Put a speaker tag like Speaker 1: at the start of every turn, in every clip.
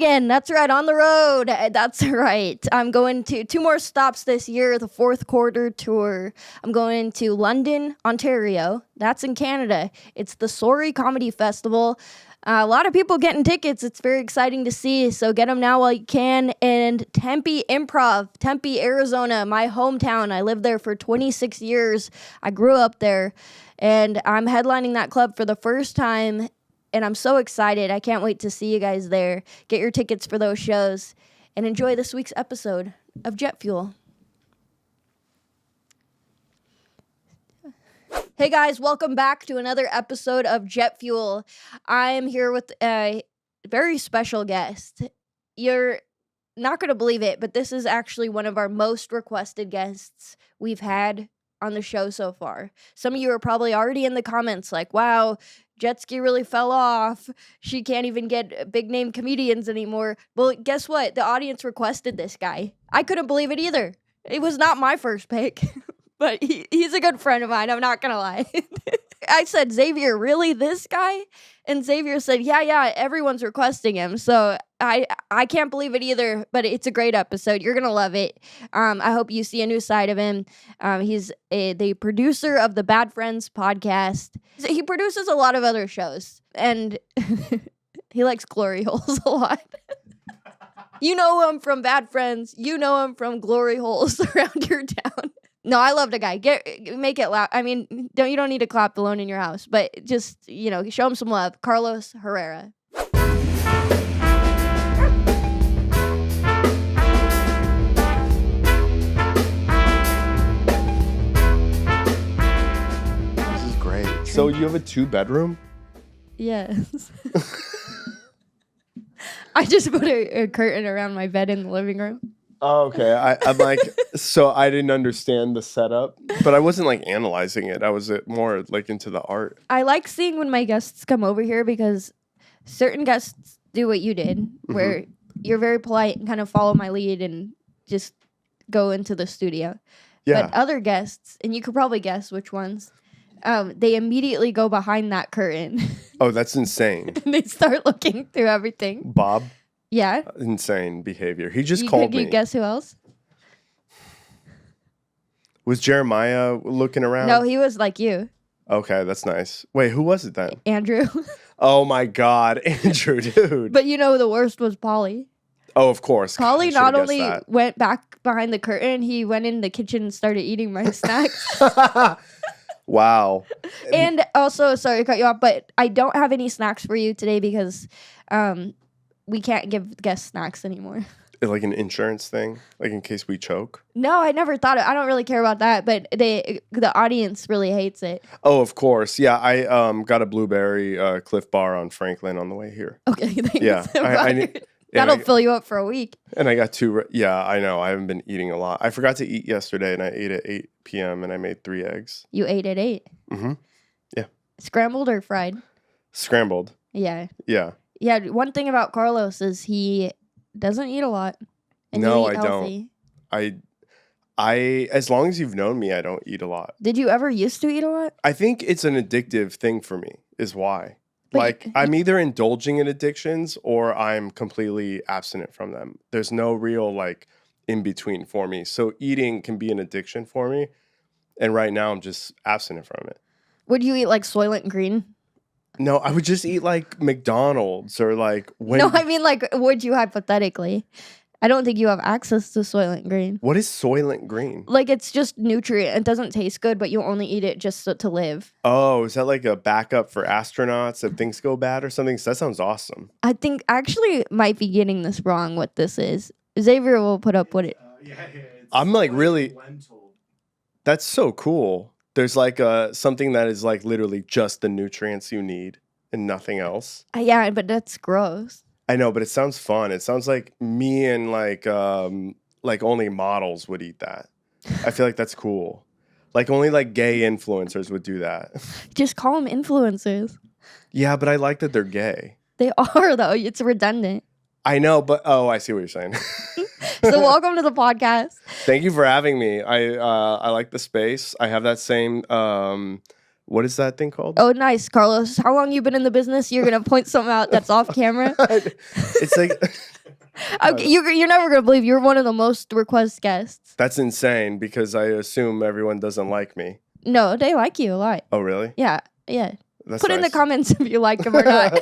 Speaker 1: again. That's right, on the road. That's right. I'm going to 2 more stops this year, the 4th quarter tour. I'm going to London, Ontario. That's in Canada. It's the Sorry Comedy Festival. A lot of people getting tickets. It's very exciting to see, so get them now while you can. And Tempe Improv, Tempe, Arizona, my hometown. I lived there for 26 years. I grew up there, and I'm headlining that club for the first time, and I'm so excited. I can't wait to see you guys there. Get your tickets for those shows, and enjoy this week's episode of Jet Fuel. Hey guys, welcome back to another episode of Jet Fuel. I am here with a very special guest. You're not going to believe it, but this is actually one of our most requested guests we've had on the show so far. Some of you are probably already in the comments like, wow, Jetski really fell off. She can't even get big name comedians anymore. Well, guess what? The audience requested this guy. I couldn't believe it either. It was not my first pick. But he's a good friend of mine, I'm not going to lie. I said, Xavier, really, this guy? And Xavier said, yeah, everyone's requesting him. So I can't believe it either, but it's a great episode. You're going to love it. I hope you see a new side of him. He's the producer of the Bad Friends podcast. He produces a lot of other shows, and he likes glory holes a lot. You know him from Bad Friends. You know him from glory holes around your town. No, I love the guy. Make it loud. I mean, you don't need to clap alone in your house, but just, show him some love. Carlos Herrera.
Speaker 2: This is great. So you have a 2-bedroom?
Speaker 1: Yes. I just put a curtain around my bed in the living room.
Speaker 2: Oh, okay. I'm like, so I didn't understand the setup, but I wasn't like analyzing it. I was more like into the art.
Speaker 1: I like seeing when my guests come over here because certain guests do what you did, where you're very polite and kind of follow my lead and just go into the studio.
Speaker 2: Yeah.
Speaker 1: But other guests, and you could probably guess which ones, they immediately go behind that curtain.
Speaker 2: Oh, that's insane.
Speaker 1: And they start looking through everything.
Speaker 2: Bob?
Speaker 1: Yeah.
Speaker 2: Insane behavior. He just called me.
Speaker 1: Could you guess who else?
Speaker 2: Was Jeremiah looking around?
Speaker 1: No, he was like you.
Speaker 2: Okay, that's nice. Wait, who was it then?
Speaker 1: Andrew.
Speaker 2: Oh my God, Andrew, dude.
Speaker 1: But the worst was Paulie.
Speaker 2: Oh, of course.
Speaker 1: Paulie not only went back behind the curtain, he went in the kitchen and started eating my snacks.
Speaker 2: Wow.
Speaker 1: And also, sorry to cut you off, but I don't have any snacks for you today because we can't give guests snacks anymore.
Speaker 2: Like an insurance thing? Like in case we choke?
Speaker 1: No, I never thought it. I don't really care about that, but the audience really hates it.
Speaker 2: Oh, of course. Yeah, I got a blueberry Cliff Bar on Franklin on the way here.
Speaker 1: Okay, thanks.
Speaker 2: Yeah.
Speaker 1: That'll fill you up for a week.
Speaker 2: And I got 2. Yeah, I know. I haven't been eating a lot. I forgot to eat yesterday, and I ate at 8 p.m., and I made 3 eggs.
Speaker 1: You ate at 8?
Speaker 2: Mm-hmm. Yeah.
Speaker 1: Scrambled or fried?
Speaker 2: Scrambled.
Speaker 1: Yeah.
Speaker 2: Yeah.
Speaker 1: Yeah, one thing about Carlos is he doesn't eat a lot. And
Speaker 2: No,
Speaker 1: you eat
Speaker 2: I
Speaker 1: healthy.
Speaker 2: don't. I as long as you've known me, I don't eat a lot.
Speaker 1: Did you ever used to eat a lot?
Speaker 2: I think it's an addictive thing for me, is why.
Speaker 1: But
Speaker 2: I'm either indulging in addictions or I'm completely abstinent from them. There's no real in between for me. So eating can be an addiction for me. And right now I'm just abstinent from it.
Speaker 1: Would you eat Soylent Green?
Speaker 2: No, I would just eat McDonald's or when.
Speaker 1: No, I mean would you hypothetically? I don't think you have access to Soylent Green.
Speaker 2: What is Soylent Green?
Speaker 1: It's just nutrient. It doesn't taste good, but you only eat it just to live.
Speaker 2: Oh, is that like a backup for astronauts if things go bad or something? That sounds awesome.
Speaker 1: I think I actually might be getting this wrong what this is. Xavier will put up what it...
Speaker 2: I'm really... Lentil. That's so cool. There's something that is literally just the nutrients you need and nothing else.
Speaker 1: Yeah, but that's gross.
Speaker 2: I know, but it sounds fun. It sounds like me and only models would eat that. I feel like that's cool. Only gay influencers would do that.
Speaker 1: Just call them influencers.
Speaker 2: Yeah, but I like that they're gay.
Speaker 1: They are though. It's redundant.
Speaker 2: I know, but I see what you're saying.
Speaker 1: So welcome to the podcast.
Speaker 2: Thank you for having me. I like the space. I have that same What is that thing called?
Speaker 1: Oh, nice, Carlos. How long you been in the business? You're gonna point something out that's off camera.
Speaker 2: It's like
Speaker 1: Okay, you're never gonna believe you're one of the most request guests.
Speaker 2: that's insane because I assume everyone doesn't like me.
Speaker 1: No, they like you a lot.
Speaker 2: Oh, really?
Speaker 1: Yeah.
Speaker 2: That's
Speaker 1: Put in the
Speaker 2: nice.
Speaker 1: comments if you like him or not.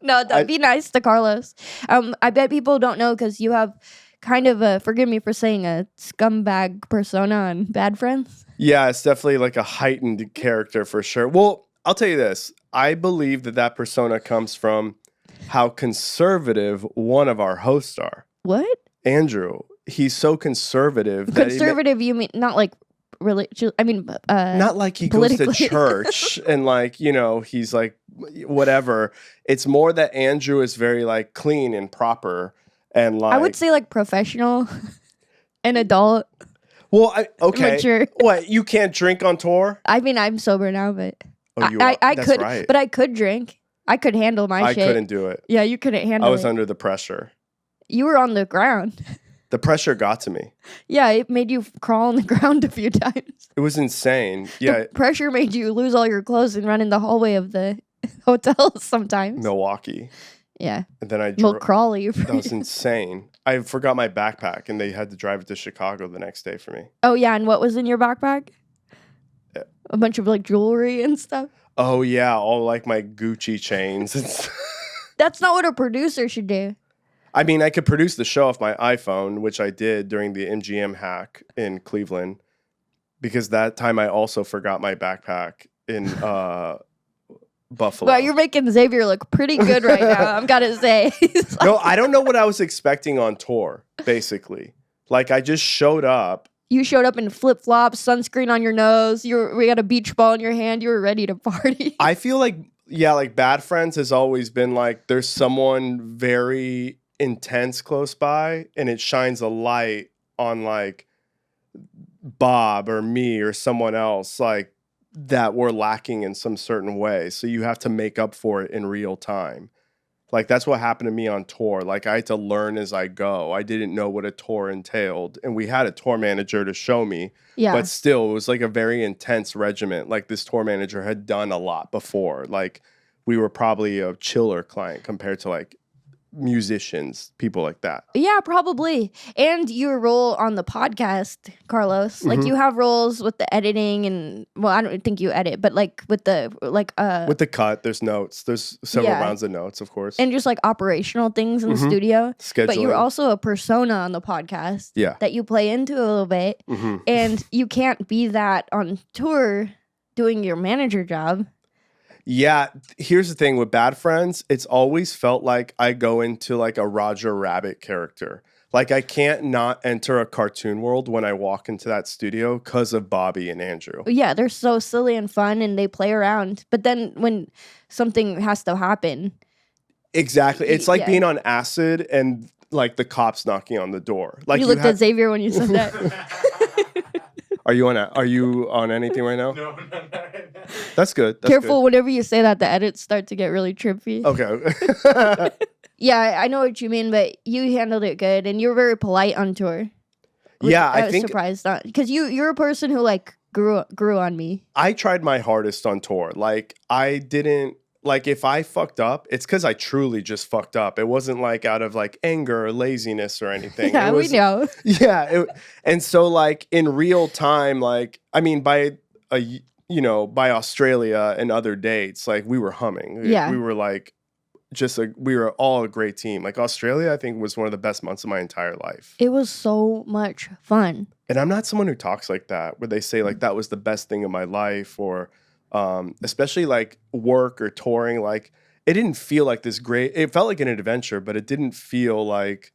Speaker 1: No, be nice to Carlos. I bet people don't know because you have kind of a, forgive me for saying, a scumbag persona on Bad Friends.
Speaker 2: Yeah, it's definitely like a heightened character for sure. Well, I'll tell you this. I believe that persona comes from how conservative one of our hosts are.
Speaker 1: What?
Speaker 2: Andrew. He's so conservative.
Speaker 1: Conservative, you mean not like really? I mean,
Speaker 2: not like he goes to church and like, you know, he's like whatever. It's more that Andrew is very like clean and proper and like.
Speaker 1: I would say like professional and adult.
Speaker 2: Well, okay.
Speaker 1: Mature.
Speaker 2: What, you can't drink on tour?
Speaker 1: I mean, I'm sober now, but
Speaker 2: I that's
Speaker 1: could,
Speaker 2: right.
Speaker 1: but I could drink. I could handle my shit.
Speaker 2: I couldn't do it.
Speaker 1: Yeah, you couldn't handle it.
Speaker 2: I was under the pressure.
Speaker 1: You were on the ground.
Speaker 2: The pressure got to me.
Speaker 1: Yeah, it made you crawl on the ground a few times.
Speaker 2: It was insane. Yeah.
Speaker 1: The pressure made you lose all your clothes and run in the hallway of the hotel sometimes.
Speaker 2: Milwaukee.
Speaker 1: Yeah.
Speaker 2: And then I
Speaker 1: drove. Crawley.
Speaker 2: That was insane. I forgot my backpack and they had to drive it to Chicago the next day for me.
Speaker 1: Oh, yeah. And what was in your backpack?
Speaker 2: Yeah.
Speaker 1: A bunch of like jewelry and stuff.
Speaker 2: Oh, yeah. All like my Gucci chains.
Speaker 1: That's not what a producer should do.
Speaker 2: I mean, I could produce the show off my iPhone, which I did during the MGM hack in Cleveland, because that time I also forgot my backpack in Buffalo.
Speaker 1: Wow, you're making Xavier look pretty good right now, I'm gotta say.
Speaker 2: No, I don't know what I was expecting on tour, basically. Like, I just showed up.
Speaker 1: You showed up in flip-flops, sunscreen on your nose, we got a beach ball in your hand, you were ready to party.
Speaker 2: I feel like, yeah, like Bad Friends has always been like, there's someone very intense close by and it shines a light on like Bob or me or someone else like that we're lacking in some certain way, so you have to make up for it in real time. Like that's what happened to me on tour. Like I had to learn as I go. I didn't know what a tour entailed and we had a tour manager to show me. Yeah, but still it was like a very intense regiment. Like this tour manager had done a lot before. Like we were probably a chiller client compared to like musicians, people like that.
Speaker 1: Yeah, probably. And your role on the podcast, Carlos, like you have roles with the editing and, well, I don't think you edit, but like with the with
Speaker 2: the cut, there's notes, there's several rounds of notes, of course,
Speaker 1: and just like operational things in the studio.
Speaker 2: Scheduling.
Speaker 1: But you're also a persona on the podcast, that you play into a little bit, and you can't be that on tour doing your manager job.
Speaker 2: Yeah, here's the thing with Bad Friends, it's always felt like I go into like a Roger Rabbit character. Like I can't not enter a cartoon world when I walk into that studio because of Bobby and Andrew.
Speaker 1: Yeah, they're so silly and fun and they play around. But then when something has to happen.
Speaker 2: Exactly. It's like being on acid and like the cops knocking on the door. Like
Speaker 1: you looked at Xavier when you said that.
Speaker 2: Are you on anything right now?
Speaker 3: No.
Speaker 2: That's good.
Speaker 1: Careful, whenever you say that, the edits start to get really trippy.
Speaker 2: Okay.
Speaker 1: Yeah, I know what you mean, but you handled it good, and you're very polite on tour. I was surprised because you're a person who like grew on me.
Speaker 2: I tried my hardest on tour. Like I didn't. Like if I fucked up, it's because I truly just fucked up. It wasn't like out of like anger or laziness or anything.
Speaker 1: Yeah, we know.
Speaker 2: Yeah. And so like in real time, like, I mean, by Australia and other dates, like we were humming.
Speaker 1: Yeah.
Speaker 2: We were like, we were all a great team. Like Australia, I think was one of the best months of my entire life.
Speaker 1: It was so much fun.
Speaker 2: And I'm not someone who talks like that, where they say like that was the best thing of my life or, especially like work or touring, like it didn't feel like this great. It felt like an adventure, but it didn't feel like,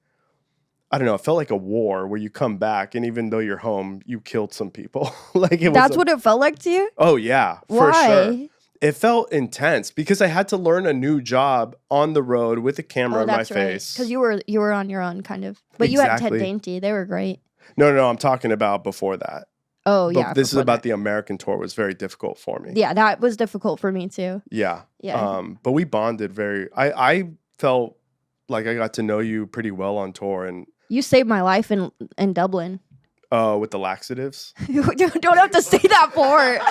Speaker 2: I don't know. It felt like a war where you come back and even though you're home, you killed some people. Like
Speaker 1: that's what it felt like to you?
Speaker 2: Oh yeah,
Speaker 1: for
Speaker 2: sure. It felt intense because I had to learn a new job on the road with a camera in my face.
Speaker 1: Because you were on your own kind of, but you had Ted Dainty. They were great.
Speaker 2: No. I'm talking about before that.
Speaker 1: Oh, yeah.
Speaker 2: This is about the American tour. Was very difficult for me.
Speaker 1: Yeah, that was difficult for me too.
Speaker 2: Yeah.
Speaker 1: Yeah.
Speaker 2: But we bonded I felt like I got to know you pretty well on tour. And
Speaker 1: you saved my life in Dublin.
Speaker 2: Oh, with the laxatives?
Speaker 1: You don't have to say that part.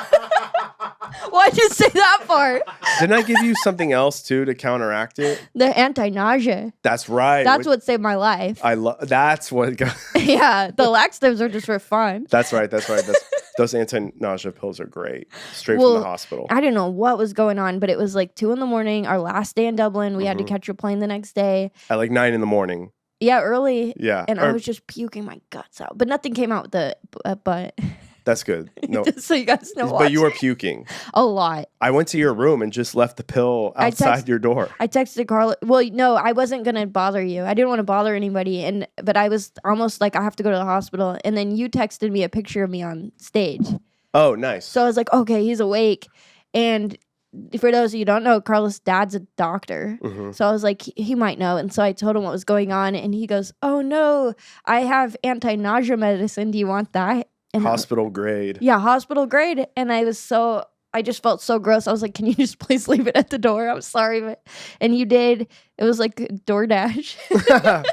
Speaker 1: Why'd you say that part?
Speaker 2: Didn't I give you something else too to counteract it?
Speaker 1: The anti-nausea.
Speaker 2: That's right.
Speaker 1: That's what saved my life.
Speaker 2: That's what got
Speaker 1: Yeah, the laxatives are just for fun.
Speaker 2: That's right. Those anti-nausea pills are great. Straight
Speaker 1: Well,
Speaker 2: from the hospital.
Speaker 1: I didn't know what was going on, but it was like 2 a.m, our last day in Dublin. We had to catch a plane the next day.
Speaker 2: At like 9 a.m.
Speaker 1: Yeah, early.
Speaker 2: Yeah.
Speaker 1: And I was just puking my guts out. But nothing came out with the butt.
Speaker 2: That's good. No.
Speaker 1: Just so you guys know.
Speaker 2: But you were puking.
Speaker 1: A lot.
Speaker 2: I went to your room and just left the pill outside your door.
Speaker 1: I texted Carlos. Well, no, I wasn't going to bother you. I didn't want to bother anybody. But I was almost like, I have to go to the hospital. And then you texted me a picture of me on stage.
Speaker 2: Oh, nice.
Speaker 1: So I was like, okay, he's awake. And for those of you who don't know, Carlos' dad's a doctor. So I was like, he might know. And so I told him what was going on. And he goes, oh, no, I have anti-nausea medicine. Do you want that? And
Speaker 2: hospital grade.
Speaker 1: Yeah, hospital grade. And I just felt so gross. I was like, can you just please leave it at the door? I'm sorry. And you did. It was like DoorDash.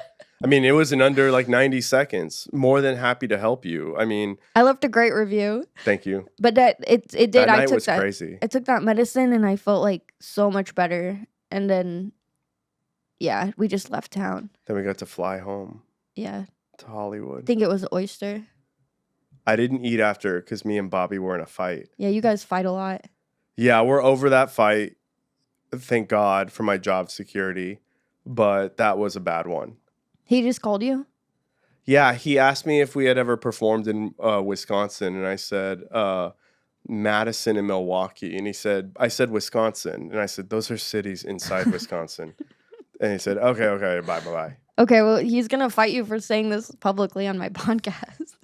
Speaker 2: I mean, it was in under like 90 seconds. More than happy to help you. I mean,
Speaker 1: I left a great review.
Speaker 2: Thank you.
Speaker 1: But it did.
Speaker 2: That night was crazy.
Speaker 1: I took that medicine and I felt like so much better. And then, yeah, we just left town.
Speaker 2: Then we got to fly home.
Speaker 1: Yeah.
Speaker 2: To Hollywood.
Speaker 1: I think it was oyster.
Speaker 2: I didn't eat after because me and Bobby were in a fight.
Speaker 1: Yeah, you guys fight a lot.
Speaker 2: Yeah, we're over that fight. Thank God for my job security. But that was a bad one.
Speaker 1: He just called you?
Speaker 2: Yeah, he asked me if we had ever performed in Wisconsin. And I said, Madison and Milwaukee. And I said Wisconsin. And I said, those are cities inside Wisconsin. And he said, okay, bye.
Speaker 1: Okay, well, he's going to fight you for saying this publicly on my podcast.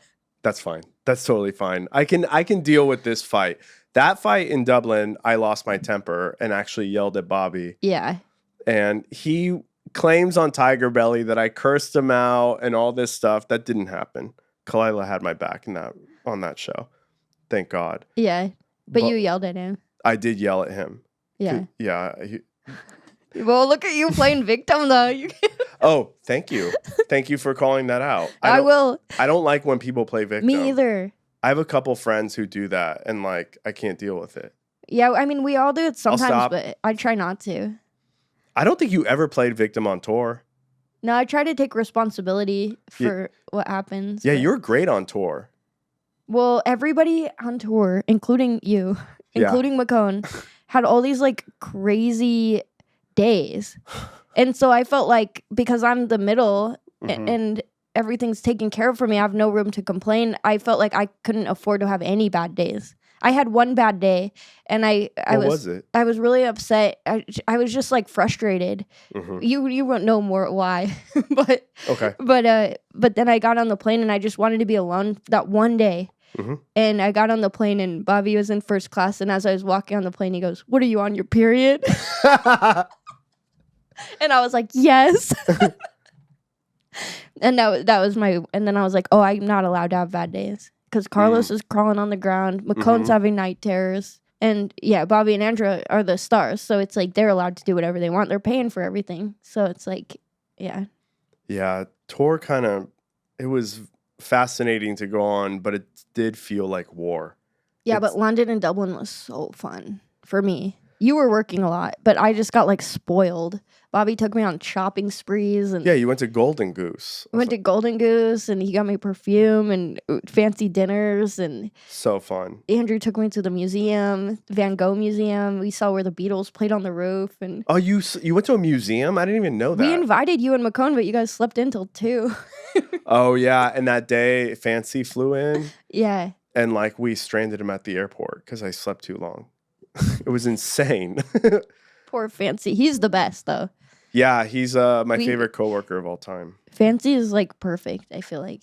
Speaker 2: That's fine. That's totally fine. I can deal with this fight. That fight in Dublin, I lost my temper and actually yelled at Bobby.
Speaker 1: Yeah.
Speaker 2: And he claims on Tiger Belly that I cursed him out and all this stuff. That didn't happen. Kalila had my back on that show. Thank God.
Speaker 1: Yeah. But you yelled at him.
Speaker 2: I did yell at him.
Speaker 1: Yeah.
Speaker 2: Yeah.
Speaker 1: Well, look at you playing victim, though.
Speaker 2: Oh, thank you. Thank you for calling that out.
Speaker 1: I will.
Speaker 2: I don't like when people play victim.
Speaker 1: Me either.
Speaker 2: I have a couple friends who do that, and like I can't deal with it.
Speaker 1: Yeah, I mean, we all do it sometimes, but I try not to.
Speaker 2: I don't think you ever played victim on tour.
Speaker 1: No, I try to take responsibility for what happens.
Speaker 2: Yeah, you're great on tour.
Speaker 1: Well, everybody on tour, including you, including McCone, had all these like crazy days. And so I felt like because I'm the middle and everything's taken care of for me, I have no room to complain. I felt like I couldn't afford to have any bad days. I had one bad day, and I was really upset. I was just like frustrated. You won't know more why, but
Speaker 2: okay.
Speaker 1: But then I got on the plane and I just wanted to be alone that one day. And I got on the plane and Bobby was in first class, and as I was walking on the plane, he goes, "What are you on your period?" And I was like, "Yes." And that was my. And then I was like, "Oh, I'm not allowed to have bad days." Because Carlos is crawling on the ground. McCone's having night terrors. And yeah, Bobby and Andrea are the stars. So it's like they're allowed to do whatever they want. They're paying for everything. So it's like, yeah.
Speaker 2: Yeah, tour it was fascinating to go on, but it did feel like war.
Speaker 1: Yeah, but London and Dublin was so fun for me. You were working a lot, but I just got like spoiled. Bobby took me on shopping sprees. And
Speaker 2: yeah, you went to Golden Goose.
Speaker 1: We went to Golden Goose, and he got me perfume and fancy dinners. And
Speaker 2: so fun.
Speaker 1: Andrew took me to the museum, Van Gogh Museum. We saw where the Beatles played on the roof. And
Speaker 2: oh, you went to a museum? I didn't even know that.
Speaker 1: We invited you and McCone, but you guys slept in till 2.
Speaker 2: Oh, yeah. And that day, Fancy flew in.
Speaker 1: Yeah.
Speaker 2: And like we stranded him at the airport because I slept too long. It was insane.
Speaker 1: Poor Fancy. He's the best, though.
Speaker 2: Yeah, he's my favorite coworker of all time.
Speaker 1: Fancy is like perfect, I feel like.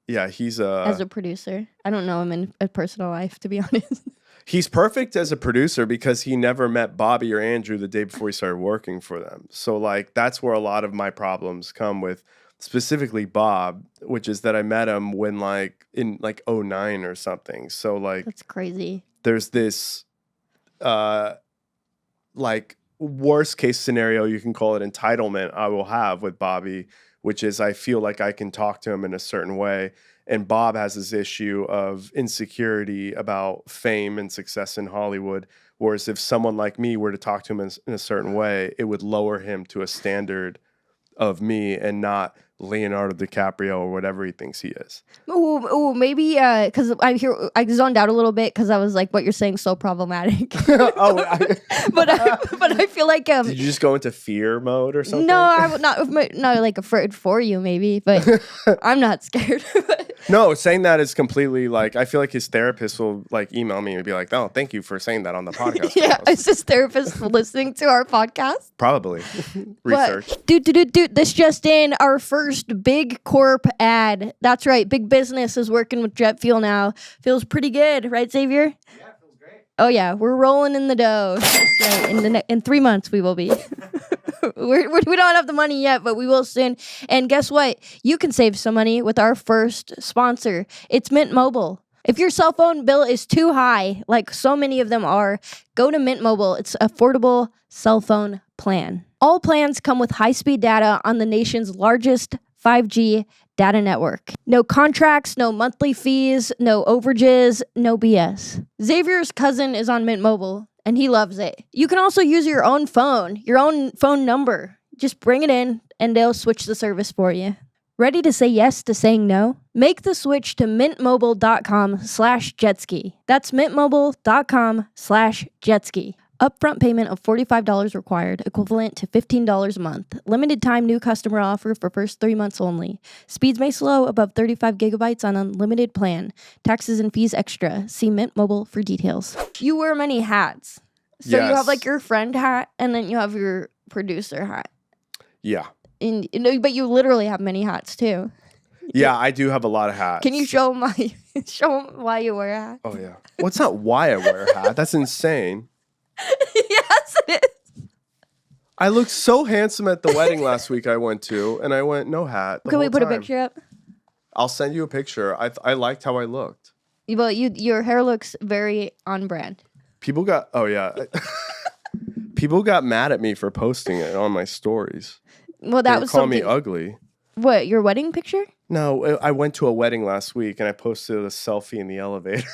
Speaker 2: Yeah, he's
Speaker 1: as a producer. I don't know him in a personal life, to be honest.
Speaker 2: He's perfect as a producer because he never met Bobby or Andrew the day before he started working for them. So like that's where a lot of my problems come with specifically Bob, which is that I met him when like in like 2009 or something. So like
Speaker 1: that's crazy.
Speaker 2: There's this like worst case scenario, you can call it entitlement, I will have with Bobby, which is I feel like I can talk to him in a certain way. And Bob has this issue of insecurity about fame and success in Hollywood. Whereas if someone like me were to talk to him in a certain way, it would lower him to a standard of me and not Leonardo DiCaprio or whatever he thinks he is.
Speaker 1: Oh, maybe because I zoned out a little bit because I was like, what you're saying is so problematic. But I feel like
Speaker 2: did you just go into fear mode or something?
Speaker 1: No, I would not like afraid for you maybe, but I'm not scared.
Speaker 2: No, saying that is completely like, I feel like his therapist will like email me and be like, oh, thank you for saying that on the podcast.
Speaker 1: Yeah, is his therapist listening to our podcast?
Speaker 2: Probably. Research.
Speaker 1: Dude, this just in, our first big corp ad. That's right, big business is working with Jet Fuel now. Feels pretty good, right, Xavier?
Speaker 3: Yeah, it feels great.
Speaker 1: Oh yeah, we're rolling in the dough. That's right. In 3 months we will be. We don't have the money yet, but we will soon. And guess what? You can save some money with our first sponsor. It's Mint Mobile. If your cell phone bill is too high, like so many of them are, go to Mint Mobile. It's an affordable cell phone plan. All plans come with high-speed data on the nation's largest 5G data network. No contracts, no monthly fees, no overages, no BS. Xavier's cousin is on Mint Mobile, and he loves it. You can also use your own phone number. Just bring it in, and they'll switch the service for you. Ready to say yes to saying no? Make the switch to mintmobile.com/jetski. That's mintmobile.com/jetski. Upfront payment of $45 required, equivalent to $15 a month. Limited time new customer offer for first 3 months only. Speeds may slow above 35 gigabytes on unlimited plan. Taxes and fees extra. See Mint Mobile for details. You wear many hats. So
Speaker 2: Yes.
Speaker 1: you have like your friend hat and then you have your producer hat.
Speaker 2: Yeah.
Speaker 1: But you literally have many hats too.
Speaker 2: Yeah, I do have a lot of hats.
Speaker 1: Can you show them why you wear a hat?
Speaker 2: Oh, yeah. Well, it's not why I wear a hat. That's insane.
Speaker 1: Yes, it is.
Speaker 2: I looked so handsome at the wedding last week I went to, and I went, no hat.
Speaker 1: Can we put a picture up?
Speaker 2: I'll send you a picture. I liked how I looked.
Speaker 1: Well, your hair looks very on brand.
Speaker 2: People got mad at me for posting it on my stories.
Speaker 1: Well,
Speaker 2: They
Speaker 1: that
Speaker 2: were
Speaker 1: was
Speaker 2: calling
Speaker 1: something.
Speaker 2: me ugly.
Speaker 1: What, your wedding picture?
Speaker 2: No, I went to a wedding last week, and I posted a selfie in the elevator.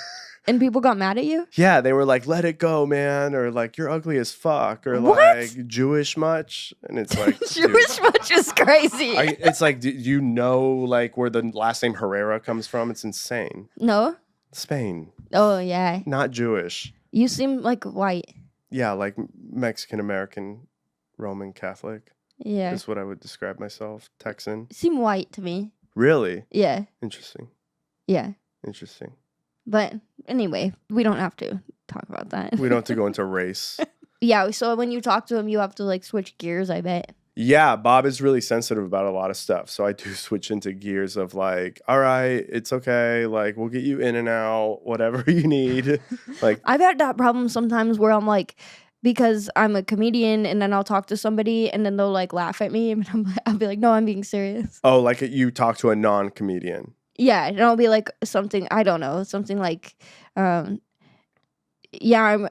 Speaker 1: And people got mad at you?
Speaker 2: Yeah, they were like, let it go, man, or like, you're ugly as fuck, or
Speaker 1: What?
Speaker 2: like, Jewish much? And it's like,
Speaker 1: Jewish much is crazy.
Speaker 2: it's like, do you know like where the last name Herrera comes from? It's insane.
Speaker 1: No?
Speaker 2: Spain,
Speaker 1: Oh, yeah.
Speaker 2: not Jewish.
Speaker 1: You seem like white.
Speaker 2: Yeah, like Mexican American Roman Catholic
Speaker 1: Yeah.
Speaker 2: is what I would describe myself. Texan.
Speaker 1: You seem white to me.
Speaker 2: Really?
Speaker 1: Yeah.
Speaker 2: Interesting.
Speaker 1: Yeah.
Speaker 2: Interesting.
Speaker 1: But anyway, we don't have to talk about that.
Speaker 2: We don't have to go into race.
Speaker 1: Yeah, so when you talk to him, you have to like switch gears, I bet.
Speaker 2: Yeah, Bob is really sensitive about a lot of stuff. So I do switch into gears of like, all right, it's okay. Like, we'll get you in and out, whatever you need. Like,
Speaker 1: I've had that problem sometimes where I'm like, because I'm a comedian and then I'll talk to somebody and then they'll like laugh at me and I'll be like, no, I'm being serious.
Speaker 2: oh, like you talk to a non-comedian.
Speaker 1: Yeah, and I'll be like something, I don't know, something like, yeah,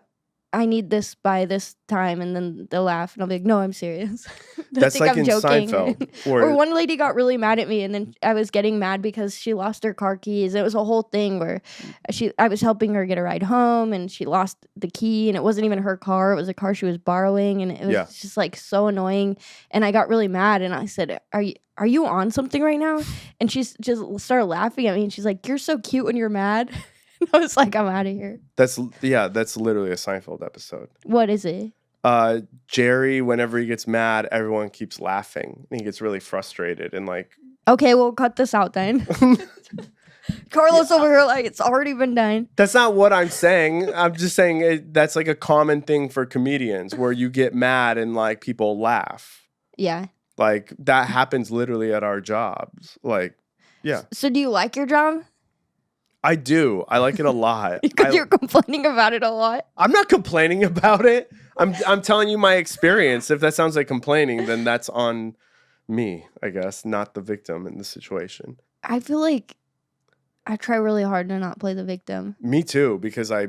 Speaker 1: I need this by this time, and then they'll laugh, and I'll be like, no, I'm serious.
Speaker 2: That's like in Seinfeld.
Speaker 1: Or one lady got really mad at me, and then I was getting mad because she lost her car keys. It was a whole thing where I was helping her get a ride home, and she lost the key, and it wasn't even her car. It was a car she was borrowing, and it was just like so annoying. And I got really mad, and I said, are you on something right now? And she's just started laughing at me, and she's like, you're so cute when you're mad. I was like, I'm out of here.
Speaker 2: That's literally a Seinfeld episode.
Speaker 1: What is it?
Speaker 2: Jerry, whenever he gets mad, everyone keeps laughing. And he gets really frustrated and like...
Speaker 1: Okay, we'll cut this out then. Carlos over here like, it's already been done.
Speaker 2: That's not what I'm saying. I'm just saying that's like a common thing for comedians where you get mad and like people laugh.
Speaker 1: Yeah.
Speaker 2: Like that happens literally at our jobs. Like, yeah.
Speaker 1: So do you like your job?
Speaker 2: I do. I like it a lot.
Speaker 1: Because you're complaining about it a lot.
Speaker 2: I'm not complaining about it. I'm telling you my experience. If that sounds like complaining, then that's on me, I guess, not the victim in the situation.
Speaker 1: I feel like I try really hard to not play the victim.
Speaker 2: Me too, because I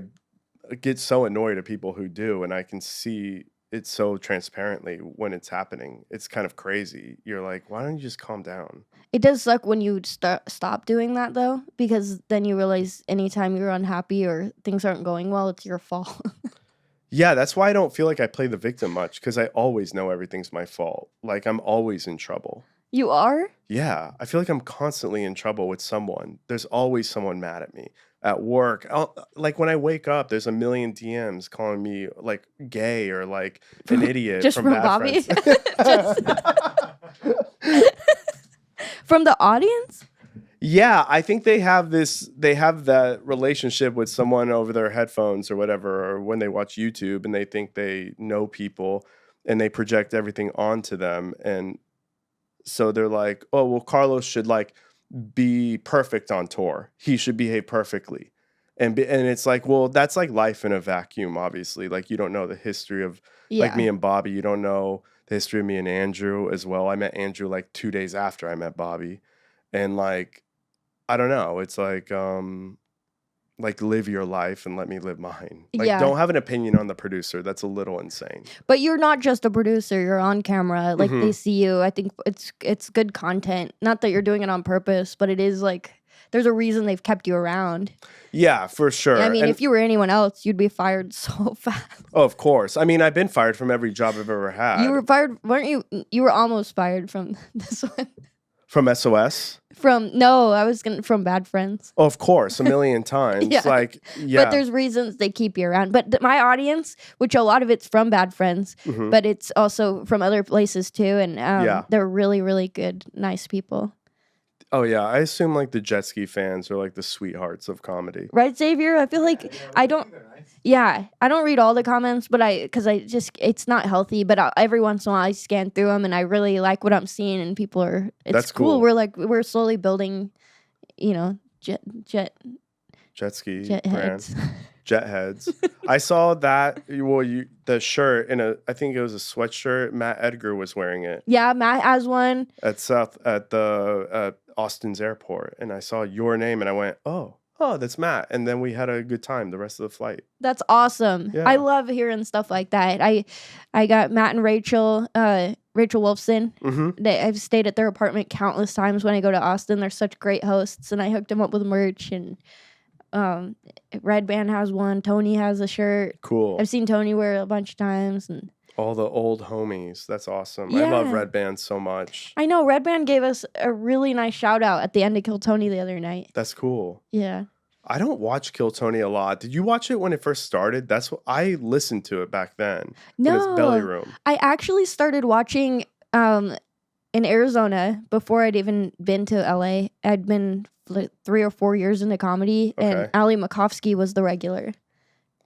Speaker 2: get so annoyed at people who do, and I can see it so transparently when it's happening. It's kind of crazy. You're like, why don't you just calm down?
Speaker 1: It does suck when you stop doing that, though, because then you realize anytime you're unhappy or things aren't going well, it's your fault.
Speaker 2: Yeah, that's why I don't feel like I play the victim much, because I always know everything's my fault. Like, I'm always in trouble.
Speaker 1: You are?
Speaker 2: Yeah, I feel like I'm constantly in trouble with someone. There's always someone mad at me at work. Like when I wake up, there's a million DMs calling me like gay or like an idiot
Speaker 1: Just from
Speaker 2: bad
Speaker 1: Bobby?
Speaker 2: friends.
Speaker 1: From the audience?
Speaker 2: Yeah, I think they have that relationship with someone over their headphones or whatever, or when they watch YouTube and they think they know people and they project everything onto them. And so they're like, oh, well, Carlos should like be perfect on tour. He should behave perfectly. And it's like, well, that's like life in a vacuum, obviously. Like, you don't know the history of like me and Bobby. You don't know the history of me and Andrew as well. I met Andrew like 2 days after I met Bobby. And like, I don't know. It's like live your life and let me live mine. Like, don't have an opinion on the producer. That's a little insane.
Speaker 1: But you're not just a producer. You're on camera. Like, they see you. I think it's good content. Not that you're doing it on purpose, but it is like there's a reason they've kept you around.
Speaker 2: Yeah, for sure.
Speaker 1: I mean, if you were anyone else, you'd be fired so fast.
Speaker 2: Oh, of course. I mean, I've been fired from every job I've ever had.
Speaker 1: You were fired, weren't you? You were almost fired from this one.
Speaker 2: From SOS?
Speaker 1: From Bad Friends.
Speaker 2: Oh, of course, a million times.
Speaker 1: Yeah.
Speaker 2: Like, yeah.
Speaker 1: But there's reasons they keep you around. But my audience, which a lot of it's from Bad Friends, but it's also from other places too, and they're really, really good, nice people.
Speaker 2: Oh yeah, I assume like the Jetski fans are like the sweethearts of comedy.
Speaker 1: Right, Xavier? I feel like I don't read all the comments, but it's not healthy, but every once in a while I scan through them and I really like what I'm seeing, and people are,
Speaker 2: That's cool.
Speaker 1: We're slowly building,
Speaker 2: Jetski
Speaker 1: jet
Speaker 2: brand.
Speaker 1: heads.
Speaker 2: Jet heads. I saw that. Well, the shirt I think it was a sweatshirt. Matt Edgar was wearing it.
Speaker 1: Yeah, Matt has one
Speaker 2: at the Austin's airport, and I saw your name, and I went, oh, that's Matt. And then we had a good time the rest of the flight.
Speaker 1: That's awesome.
Speaker 2: Yeah.
Speaker 1: I love hearing stuff like that. I got Matt and Rachel Wolfson. I've stayed at their apartment countless times when I go to Austin. They're such great hosts, and I hooked them up with merch. And Red Band has one. Tony has a shirt.
Speaker 2: Cool.
Speaker 1: I've seen Tony wear it a bunch of times, and
Speaker 2: all the old homies. That's awesome.
Speaker 1: Yeah.
Speaker 2: I love Red Band so much.
Speaker 1: I know. Red Band gave us a really nice shout out at the end of Kill Tony the other night.
Speaker 2: That's cool.
Speaker 1: Yeah.
Speaker 2: I don't watch Kill Tony a lot. Did you watch it when it first started? That's what I listened to it back then.
Speaker 1: No.
Speaker 2: It's Belly Room.
Speaker 1: I actually started watching in Arizona before I'd even been to LA. I'd been 3 or 4 years into comedy, and Ali Makovsky was the regular.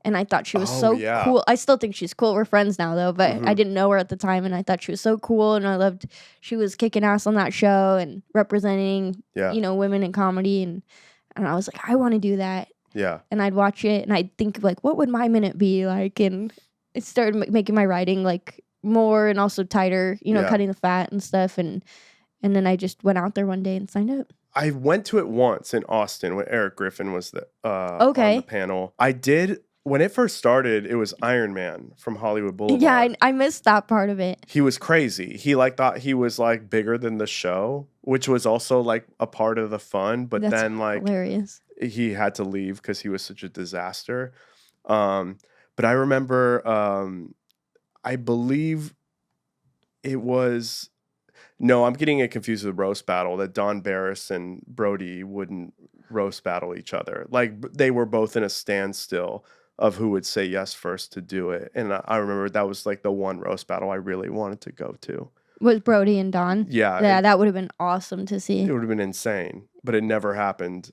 Speaker 1: And I thought she was cool. I still think she's cool. We're friends now, though, but I didn't know her at the time, and I thought she was so cool, and I loved she was kicking ass on that show and representing, women in comedy, and I was like, I want to do that.
Speaker 2: Yeah.
Speaker 1: And I'd watch it, and I'd think, like, what would my minute be like? And it started making my writing, like, more and also tighter, cutting the fat and stuff, and then I just went out there one day and signed up.
Speaker 2: I went to it once in Austin when Eric Griffin was on the panel. I did. When it first started, it was Iron Man from Hollywood Boulevard.
Speaker 1: Yeah, I missed that part of it.
Speaker 2: He was crazy. He thought he was like bigger than the show, which was also like a part of the fun. But
Speaker 1: That's
Speaker 2: then like
Speaker 1: hilarious.
Speaker 2: He had to leave because he was such a disaster. But I remember, I believe it was. No, I'm getting it confused with Roast Battle, that Don Barris and Brody wouldn't roast battle each other. Like, they were both in a standstill of who would say yes first to do it. And I remember that was like the one roast battle I really wanted to go to.
Speaker 1: Was Brody and Don?
Speaker 2: Yeah.
Speaker 1: Yeah, that would have been awesome to see.
Speaker 2: It would have been insane, but it never happened.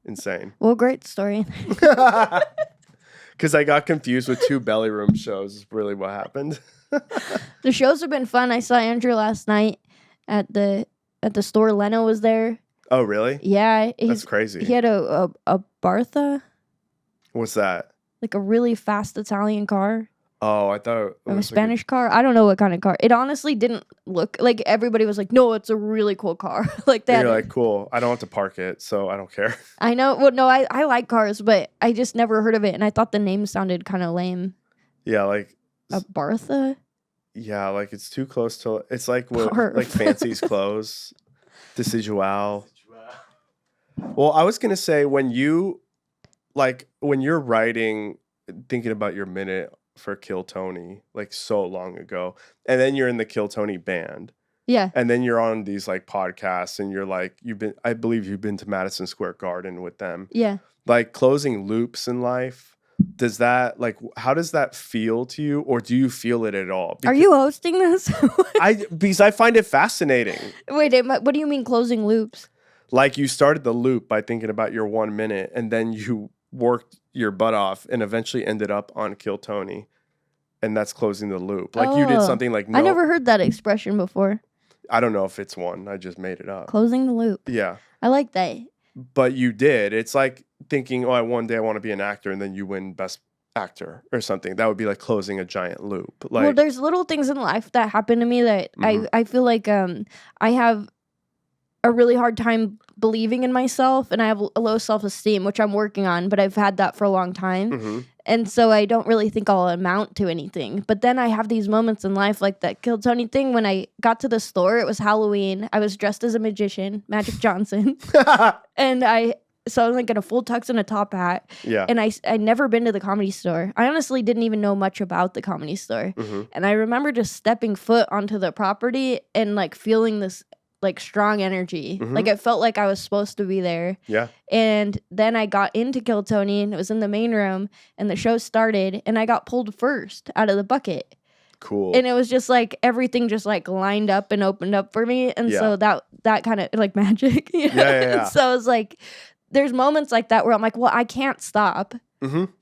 Speaker 2: Insane.
Speaker 1: Well, great story.
Speaker 2: Because I got confused with 2 Belly Room shows is really what happened.
Speaker 1: The shows have been fun. I saw Andrew last night at the store. Leno was there.
Speaker 2: Oh, really?
Speaker 1: Yeah.
Speaker 2: That's crazy.
Speaker 1: He had a Bartha.
Speaker 2: What's that?
Speaker 1: Like a really fast Italian car.
Speaker 2: Oh, I thought it was
Speaker 1: a Spanish car. I don't know what kind of car. It honestly didn't look like, everybody was like, no, it's a really cool car. Like that.
Speaker 2: You're like, cool. I don't have to park it, so I don't care.
Speaker 1: I know. Well, no, I like cars, but I just never heard of it, and I thought the name sounded kind of lame.
Speaker 2: Yeah, like
Speaker 1: A Bartha?
Speaker 2: Yeah, like it's too close to. It's like what
Speaker 1: Barf.
Speaker 2: like Fancy's clothes. Decidual. Well, I was gonna say when you're writing, thinking about your minute for Kill Tony, like so long ago, and then you're in the Kill Tony band,
Speaker 1: Yeah.
Speaker 2: and then you're on these like podcasts, and you're like I believe you've been to Madison Square Garden with them.
Speaker 1: Yeah.
Speaker 2: Like closing loops in life. Does that how does that feel to you, or do you feel it at all?
Speaker 1: Are you hosting this?
Speaker 2: Because I find it fascinating.
Speaker 1: Wait, what do you mean closing loops?
Speaker 2: Like you started the loop by thinking about your 1 minute, and then you worked your butt off and eventually ended up on Kill Tony, and that's closing the loop. Like you did something like
Speaker 1: I never heard that expression before.
Speaker 2: I don't know if it's one. I just made it up.
Speaker 1: Closing the loop.
Speaker 2: Yeah.
Speaker 1: I like that.
Speaker 2: But you did. It's like thinking, oh, one day I want to be an actor, and then you win Best Actor or something. That would be like closing a giant loop. Like,
Speaker 1: well, there's little things in life that happen to me that I feel like I have a really hard time believing in myself, and I have a low self-esteem, which I'm working on, but I've had that for a long time. And so I don't really think I'll amount to anything. But then I have these moments in life like that Kill Tony thing. When I got to the store, it was Halloween. I was dressed as a magician, Magic Johnson. And I was like in a full tux and a top hat.
Speaker 2: Yeah.
Speaker 1: And I'd never been to the Comedy Store. I honestly didn't even know much about the Comedy Store. And I remember just stepping foot onto the property and like feeling this like strong energy. Like it felt like I was supposed to be there.
Speaker 2: Yeah.
Speaker 1: And then I got into Kill Tony, and it was in the main room, and the show started, and I got pulled first out of the bucket.
Speaker 2: Cool.
Speaker 1: And it was just like everything just like lined up and opened up for me. And so that kind of like magic. You know?
Speaker 2: Yeah.
Speaker 1: So it was like there's moments like that where I'm like, well, I can't stop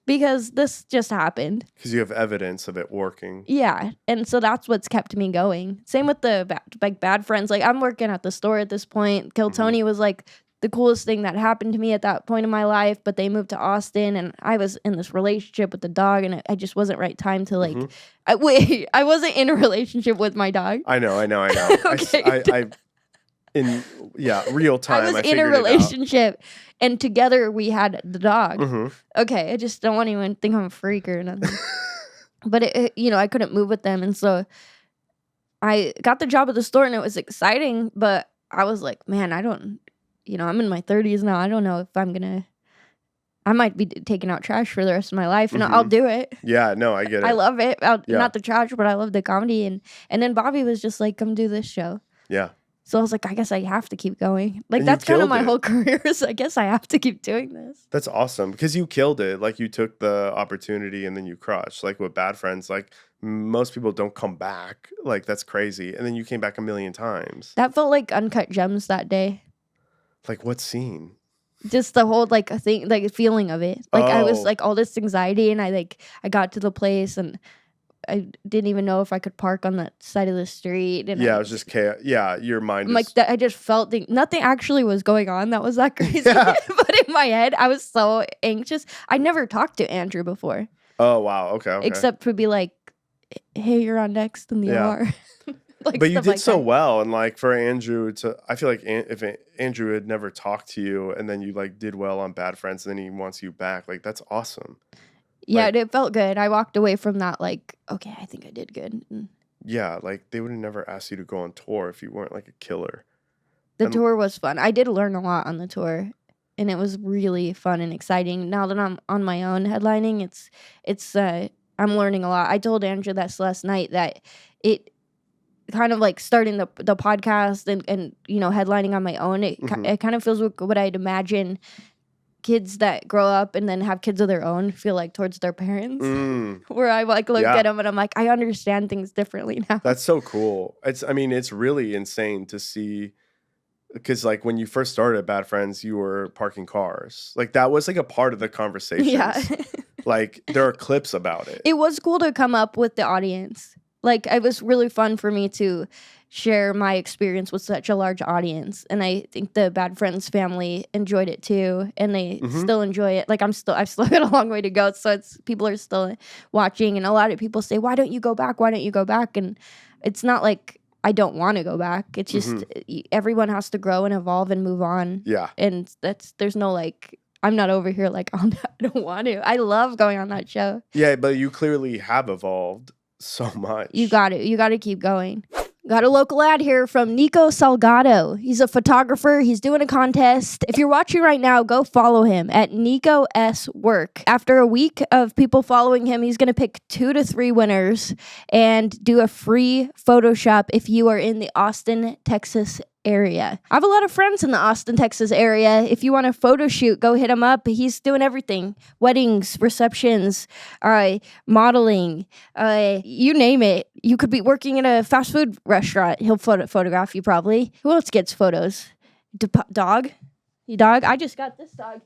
Speaker 1: because this just happened.
Speaker 2: Because you have evidence of it working.
Speaker 1: Yeah. And so that's what's kept me going. Same with the bad friends. Like I'm working at the store at this point. Kill Tony was like the coolest thing that happened to me at that point in my life, but they moved to Austin, and I was in this relationship with the dog, and I just wasn't right time to like I wasn't in a relationship with my dog.
Speaker 2: I know.
Speaker 1: Okay.
Speaker 2: In real time.
Speaker 1: I was in a relationship, and together we had the dog. Okay, I just don't want anyone to think I'm a freak or nothing. But I couldn't move with them, and so I got the job at the store, and it was exciting. But I was like, man, I'm in my 30s now. I don't know if I might be taking out trash for the rest of my life, and I'll do it.
Speaker 2: Yeah, no, I get it.
Speaker 1: I love it. Not the trash, but I love the comedy, and then Bobby was just like, come do this show.
Speaker 2: Yeah.
Speaker 1: So I was like, I guess I have to keep going. Like,
Speaker 2: And
Speaker 1: that's kind of my
Speaker 2: it.
Speaker 1: whole career. So I guess I have to keep doing this.
Speaker 2: That's awesome because you killed it. Like you took the opportunity and then you crushed. Like with Bad Friends, like most people don't come back. Like that's crazy. And then you came back a million times.
Speaker 1: That felt like Uncut Gems that day.
Speaker 2: Like what scene?
Speaker 1: Just the whole like thing, like feeling of it. Like I was
Speaker 2: Oh.
Speaker 1: like all this anxiety, and I got to the place, and I didn't even know if I could park on that side of the street. And
Speaker 2: Yeah, it was just chaos. Yeah, your mind
Speaker 1: I'm
Speaker 2: is...
Speaker 1: like, I just felt nothing actually was going on. That was that crazy. But in my head, I was so anxious. I never talked to Andrew before.
Speaker 2: Oh, wow. Okay.
Speaker 1: Except for be like, hey, you're on next in the OR.
Speaker 2: But you
Speaker 1: stuff
Speaker 2: did
Speaker 1: like
Speaker 2: so
Speaker 1: that.
Speaker 2: well. And like for Andrew I feel like if Andrew had never talked to you and then you like did well on Bad Friends and then he wants you back, like that's awesome.
Speaker 1: Yeah,
Speaker 2: Like-
Speaker 1: it felt good. I walked away from that like, okay, I think I did good. And
Speaker 2: Yeah, like they would have never asked you to go on tour if you weren't like a killer.
Speaker 1: the
Speaker 2: And-
Speaker 1: tour was fun. I did learn a lot on the tour, and it was really fun and exciting. Now that I'm on my own headlining, it's I'm learning a lot. I told Andrew this last night that it kind of like starting the podcast and headlining on my own. It kind of feels like what I'd imagine kids that grow up and then have kids of their own feel like towards their parents. Where I like look
Speaker 2: Yeah.
Speaker 1: at them and I'm like, I understand things differently now.
Speaker 2: That's so cool. It's really insane to see because like when you first started at Bad Friends, you were parking cars. Like that was like a part of the conversation.
Speaker 1: Yeah.
Speaker 2: Like there are clips about it.
Speaker 1: It was cool to come up with the audience. Like it was really fun for me to share my experience with such a large audience, and I think the Bad Friends family enjoyed it too, and they still enjoy it. Like I've still got a long way to go, so people are still watching, and a lot of people say, "Why don't you go back? Why don't you go back?" And it's not like I don't want to go back. It's just everyone has to grow and evolve and move on.
Speaker 2: Yeah.
Speaker 1: And there's no like. I'm not over here like I don't want to. I love going on that show.
Speaker 2: Yeah, but you clearly have evolved. so much.
Speaker 1: You got it. You got to keep going. Got a local ad here from Nico Salgado. He's a photographer. He's doing a contest. If you're watching right now, go follow him at Nico S Work. After a week of people following him, he's going to pick 2 to 3 winners and do a free Photoshop if you are in the Austin, Texas area. I have a lot of friends in the Austin, Texas area. If you want a photo shoot, go hit him up. He's doing everything. Weddings, receptions, modeling, you name it. You could be working in a fast food restaurant. He'll photograph you probably. Who else gets photos? Dog? You dog? I just got this dog.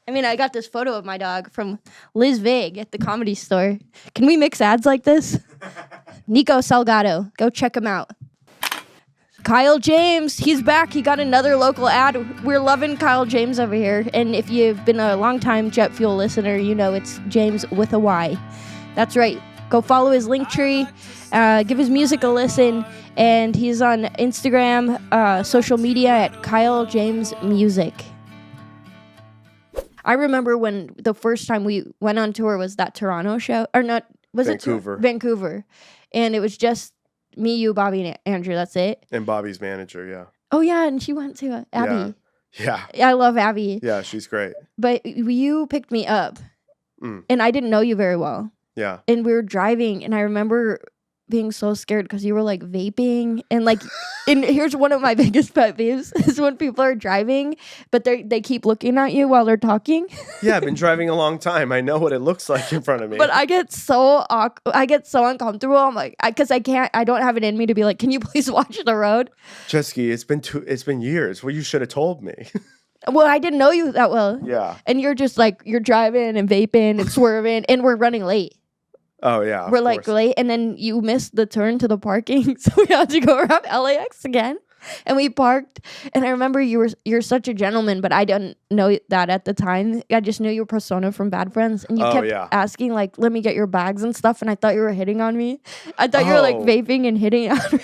Speaker 1: I got this photo of my dog from Liz Vig at the Comedy Store. Can we mix ads like this? Nico Salgado. Go check him out. Kyle James, he's back. He got another local ad. We're loving Kyle James over here. And if you've been a long-time Jet Fuel listener, you know it's James with a Y. That's right. Go follow his Linktree, give his music a listen, and he's on Instagram, social media at Kyle James Music. I remember when the first time we went on tour was that Toronto show, or not, was
Speaker 2: Vancouver.
Speaker 1: it Vancouver? And it was just me, you, Bobby, and Andrew. That's it.
Speaker 2: And Bobby's manager, yeah.
Speaker 1: Oh, yeah, and she went to Abby.
Speaker 2: Yeah.
Speaker 1: I love Abby.
Speaker 2: Yeah, she's great.
Speaker 1: But you picked me up, and I didn't know you very well.
Speaker 2: Yeah.
Speaker 1: And we were driving, and I remember being so scared because you were like vaping and like. And here's one of my biggest pet peeves is when people are driving, but they keep looking at you while they're talking.
Speaker 2: Yeah, I've been driving a long time. I know what it looks like in front of me.
Speaker 1: But I get so uncomfortable. I'm like, because I don't have it in me to be like, can you please watch the road?
Speaker 2: Jetski, it's been years. Well, you should have told me.
Speaker 1: Well, I didn't know you that well.
Speaker 2: Yeah.
Speaker 1: And you're just like, you're driving and vaping and swerving, and we're running late.
Speaker 2: Oh, yeah.
Speaker 1: We're like late, and then you missed the turn to the parking, so we had to go around LAX again. And we parked, and I remember you're such a gentleman, but I didn't know that at the time. I just knew your persona from Bad Friends, and you kept asking, like, let me get your bags and stuff, and I thought you were hitting on me. I thought you were, like, vaping and hitting on me.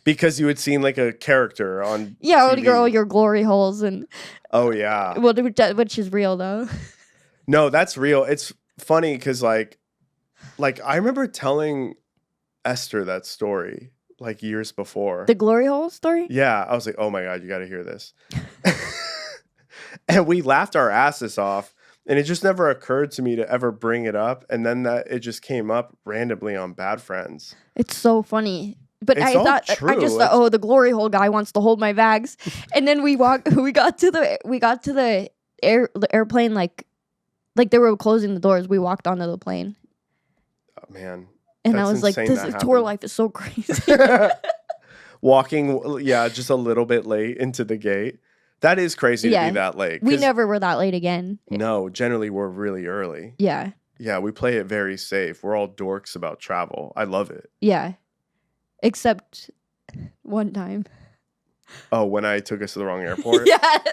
Speaker 2: Because you had seen, like, a character on
Speaker 1: TV.
Speaker 2: all
Speaker 1: your glory holes. And
Speaker 2: oh, yeah.
Speaker 1: Well, which is real, though.
Speaker 2: No, that's real. It's funny, because, like, I remember telling Esther that story like years before.
Speaker 1: The glory hole story?
Speaker 2: Yeah. I was like, oh my God, you got to hear this. And we laughed our asses off, and it just never occurred to me to ever bring it up. And then it just came up randomly on Bad Friends.
Speaker 1: It's so funny. But
Speaker 2: it's
Speaker 1: I just thought, oh, the glory hole guy wants to hold my bags. And then we got to the airplane like they were closing the doors. We walked onto the plane.
Speaker 2: Oh, man.
Speaker 1: And I was like, tour life is so crazy.
Speaker 2: Walking, just a little bit late into the gate. That is crazy to be that late.
Speaker 1: We never were that late again.
Speaker 2: No, generally we're really early.
Speaker 1: Yeah.
Speaker 2: Yeah, we play it very safe. We're all dorks about travel. I love it.
Speaker 1: Yeah. Except one time.
Speaker 2: Oh, when I took us to the wrong airport?
Speaker 1: Yes.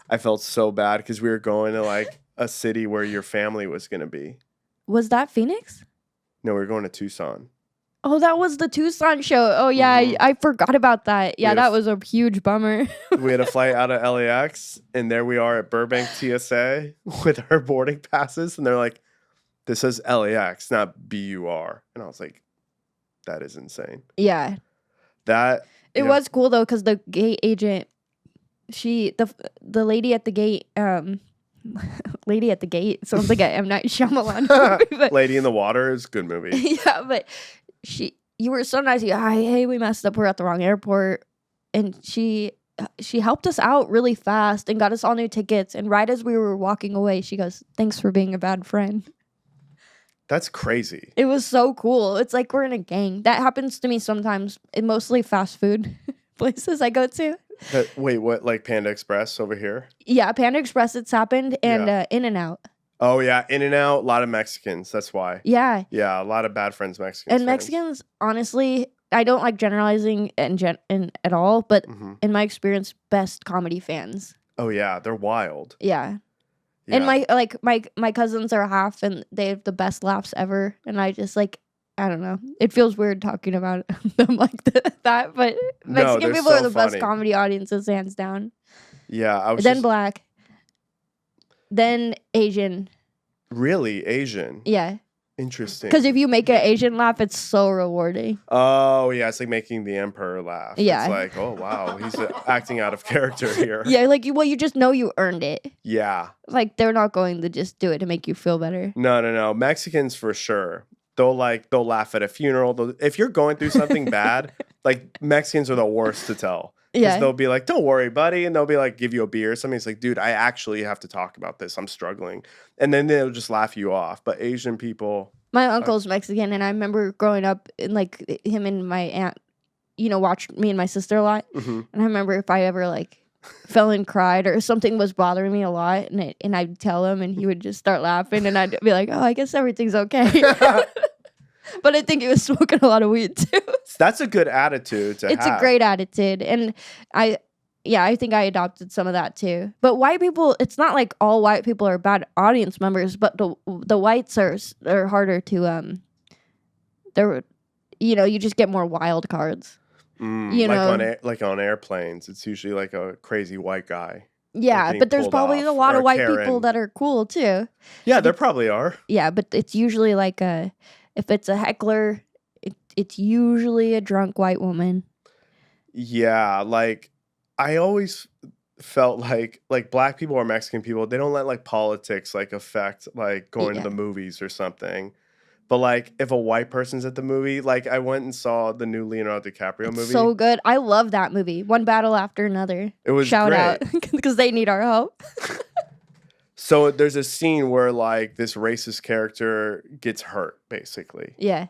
Speaker 2: I felt so bad because we were going to like a city where your family was going to be.
Speaker 1: Was that Phoenix?
Speaker 2: No, we were going to Tucson.
Speaker 1: Oh, that was the Tucson show. Oh, yeah. Mm-hmm. I forgot about that. Yeah, that was a huge bummer.
Speaker 2: We had a flight out of LAX, and there we are at Burbank TSA with our boarding passes. And they're like, this says LAX, not BUR. And I was like, that is insane.
Speaker 1: Yeah. It was cool, though, because the gate agent, the lady at the gate, Lady at the Gate sounds like a M. Night Shyamalan movie, but
Speaker 2: Lady in the Water is a good movie.
Speaker 1: Yeah, but you were so nice. Hey, we messed up. We're at the wrong airport, and she helped us out really fast and got us all new tickets. And right as we were walking away, she goes, "Thanks for being a bad friend."
Speaker 2: That's crazy.
Speaker 1: It was so cool. It's like we're in a gang. That happens to me sometimes in mostly fast food places I go to.
Speaker 2: Wait, what? Like Panda Express over here?
Speaker 1: Yeah, Panda Express. It's happened, and In-N-Out.
Speaker 2: Oh yeah, In-N-Out. A lot of Mexicans. That's why.
Speaker 1: Yeah.
Speaker 2: Yeah, a lot of Bad Friends Mexicans.
Speaker 1: And Mexicans, honestly, I don't like generalizing at all, but in my experience, best comedy fans.
Speaker 2: Oh yeah, they're wild.
Speaker 1: Yeah. And my cousins are half, and they have the best laughs ever. And I just I don't know. It feels weird talking about them like that, but Mexican people are the best comedy audiences, hands down.
Speaker 2: Yeah,
Speaker 1: then Black, then Asian.
Speaker 2: Really, Asian?
Speaker 1: Yeah.
Speaker 2: Interesting.
Speaker 1: Because if you make an Asian laugh, it's so rewarding.
Speaker 2: Oh, yeah. It's like making the emperor laugh.
Speaker 1: Yeah.
Speaker 2: It's like, oh, wow. He's acting out of character here.
Speaker 1: Yeah, like you just know you earned it.
Speaker 2: Yeah.
Speaker 1: Like they're not going to just do it to make you feel better.
Speaker 2: No. Mexicans for sure. They'll laugh at a funeral. If you're going through something bad, like Mexicans are the worst to tell.
Speaker 1: Yeah.
Speaker 2: They'll be like, don't worry, buddy. And they'll be like, give you a beer or something. It's like, dude, I actually have to talk about this. I'm struggling. And then they'll just laugh you off. But Asian people.
Speaker 1: My uncle's Mexican, and I remember growing up, and like him and my aunt, watched me and my sister a lot.
Speaker 2: Mm-hmm.
Speaker 1: And I remember if I ever like fell and cried or something was bothering me a lot, and I'd tell him, and he would just start laughing, and I'd be like, oh, I guess everything's okay. But I think he was smoking a lot of weed too.
Speaker 2: That's a good attitude to have.
Speaker 1: It's a great attitude, and I think I adopted some of that too. But white people, it's not like all white people are bad audience members, but the whites are harder to you just get more wild cards.
Speaker 2: Like on airplanes, it's usually like a crazy white guy.
Speaker 1: Yeah, but there's probably a lot of white people that are cool too.
Speaker 2: Yeah, there probably are.
Speaker 1: Yeah, but it's usually like if it's a heckler, it's usually a drunk white woman.
Speaker 2: Yeah, like I always felt like black people or Mexican people, they don't let like politics like affect like going to the movies or something. But like if a white person's at the movie, like I went and saw the new Leonardo DiCaprio movie.
Speaker 1: So good. I love that movie. One battle after another.
Speaker 2: It was
Speaker 1: Shout
Speaker 2: great.
Speaker 1: out because they need our help.
Speaker 2: So there's a scene where like this racist character gets hurt basically.
Speaker 1: Yeah.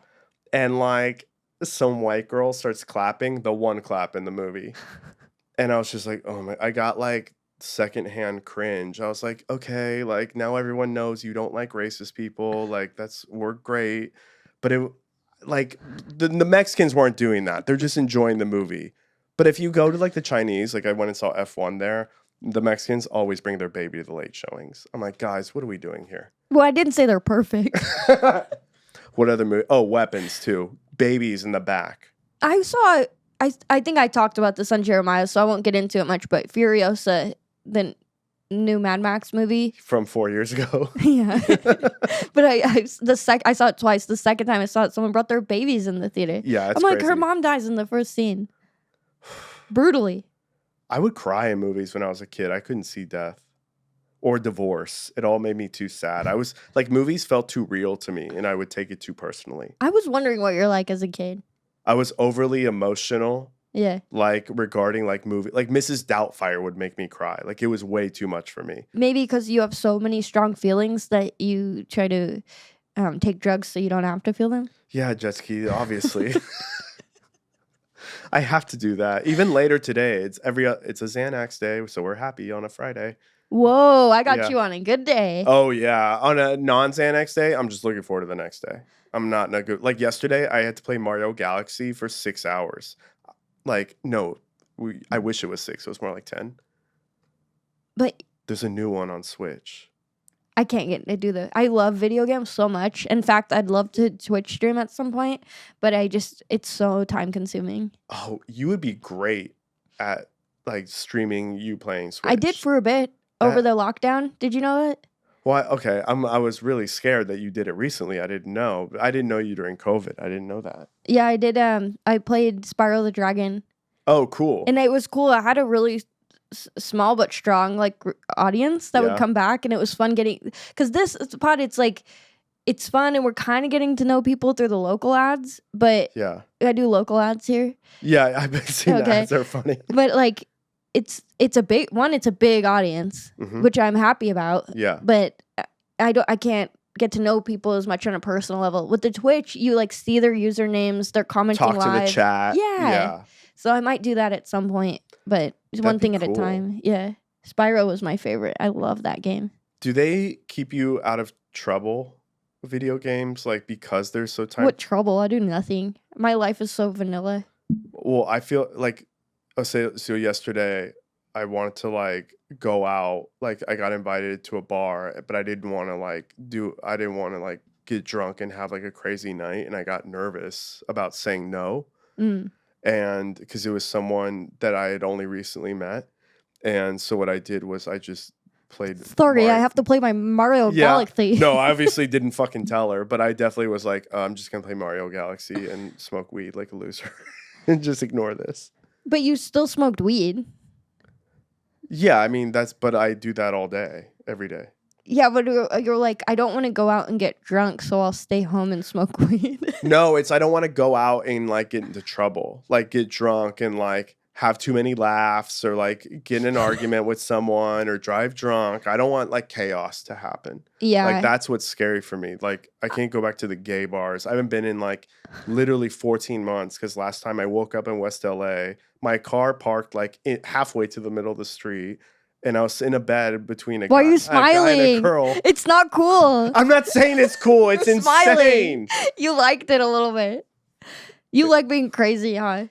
Speaker 2: And like some white girl starts clapping, the one clap in the movie. And I was just like, oh my, I got like secondhand cringe. I was like, okay, like now everyone knows you don't like racist people. Like we're great. But it like the Mexicans weren't doing that. They're just enjoying the movie. But if you go to like the Chinese, like I went and saw F1 there, the Mexicans always bring their baby to the late showings. I'm like, guys, what are we doing here?
Speaker 1: Well, I didn't say they're perfect.
Speaker 2: What other movie? Oh, Weapons too. Babies in the back.
Speaker 1: I saw. I think I talked about this on Jeremiah, so I won't get into it much. But Furiosa, the new Mad Max movie
Speaker 2: from 4 years ago.
Speaker 1: Yeah, but I saw it twice. The second time I saw it, someone brought their babies in the theater.
Speaker 2: Yeah,
Speaker 1: I'm like, her mom dies in the first scene, brutally.
Speaker 2: I would cry in movies when I was a kid. I couldn't see death or divorce. It all made me too sad. I was like, movies felt too real to me, and I would take it too personally.
Speaker 1: I was wondering what you're like as a kid.
Speaker 2: I was overly emotional.
Speaker 1: Yeah.
Speaker 2: Like regarding like movie, like Mrs. Doubtfire would make me cry. Like it was way too much for me.
Speaker 1: Maybe because you have so many strong feelings that you try to take drugs so you don't have to feel them.
Speaker 2: Yeah, Jetski, obviously. I have to do that. Even later today, it's a Xanax day, so we're happy on a Friday.
Speaker 1: Whoa, I got you on a good day.
Speaker 2: Oh yeah, on a non-Xanax day, I'm just looking forward to the next day. I'm not in a good. Like yesterday, I had to play Mario Galaxy for 6 hours. Like no, I wish it was 6. It was more like 10.
Speaker 1: But
Speaker 2: there's a new one on Switch.
Speaker 1: I can't get to do that. I love video games so much. In fact, I'd love to Twitch stream at some point, but it's so time consuming.
Speaker 2: Oh, you would be great at like streaming you playing Switch.
Speaker 1: I did for a bit over the lockdown. Did you know that?
Speaker 2: Well, okay. I was really scared that you did it recently. I didn't know. I didn't know you during COVID. I didn't know that.
Speaker 1: Yeah, I did. I played Spyro the Dragon.
Speaker 2: Oh, cool.
Speaker 1: And it was cool. I had a really small but strong like audience that would come back, and it was fun getting, because this pod, it's like it's fun and we're kind of getting to know people through the local ads. But
Speaker 2: yeah,
Speaker 1: I do local ads here.
Speaker 2: Yeah, I've been seeing the ads. They're funny.
Speaker 1: But like it's a big audience, which I'm happy about.
Speaker 2: Yeah,
Speaker 1: but I can't get to know people as much on a personal level. With the Twitch, you like see their usernames, they're commenting live.
Speaker 2: Talk to the chat.
Speaker 1: Yeah. So I might do that at some point, but one thing at a time. Yeah. Spyro was my favorite. I love that game.
Speaker 2: Do they keep you out of trouble, video games, like because they're so time?
Speaker 1: What trouble? I do nothing. My life is so vanilla.
Speaker 2: Well, I feel like, so yesterday I wanted to like go out. Like I got invited to a bar, but I didn't want to get drunk and have like a crazy night. And I got nervous about saying no. And because it was someone that I had only recently met. And so what I did was I just played.
Speaker 1: Sorry, I have to play my Mario Galaxy.
Speaker 2: No, I obviously didn't fucking tell her, but I definitely was like, I'm just gonna play Mario Galaxy and smoke weed like a loser, and just ignore this.
Speaker 1: But you still smoked weed.
Speaker 2: Yeah, I mean but I do that all day, every day.
Speaker 1: Yeah, but you're like, I don't want to go out and get drunk, so I'll stay home and smoke weed.
Speaker 2: No, I don't want to go out and like get into trouble, like get drunk and like have too many laughs or like get in an argument with someone or drive drunk. I don't want like chaos to happen.
Speaker 1: Yeah.
Speaker 2: Like that's what's scary for me. Like I can't go back to the gay bars. I haven't been in like literally 14 months because last time I woke up in West LA, my car parked like halfway to the middle of the street. And I was in a bed between
Speaker 1: Why are you smiling?
Speaker 2: a guy and a girl.
Speaker 1: It's not cool.
Speaker 2: I'm not saying it's cool. It's insane.
Speaker 1: You liked it a little bit. You like being crazy, huh?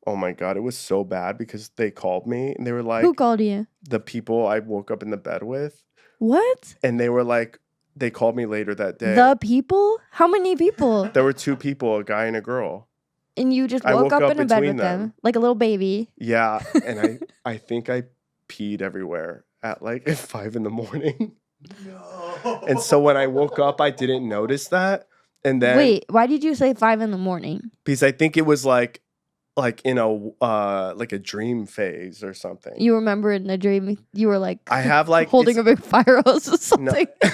Speaker 2: Oh my God, it was so bad because they called me and they were like...
Speaker 1: Who called you?
Speaker 2: The people I woke up in the bed with.
Speaker 1: What?
Speaker 2: And they were like, they called me later that day.
Speaker 1: The people? How many people?
Speaker 2: There were 2 people, a guy and a girl.
Speaker 1: And you just woke up in a bed with them like a little baby.
Speaker 2: Yeah, and I think I peed everywhere at like 5 in the morning. No. And so when I woke up, I didn't notice that. And then...
Speaker 1: Wait, why did you say 5 in the morning?
Speaker 2: Because I think it was like in a like a dream phase or something.
Speaker 1: You remember in the dream you were like
Speaker 2: I have like
Speaker 1: holding a big fire hose or something.
Speaker 2: No.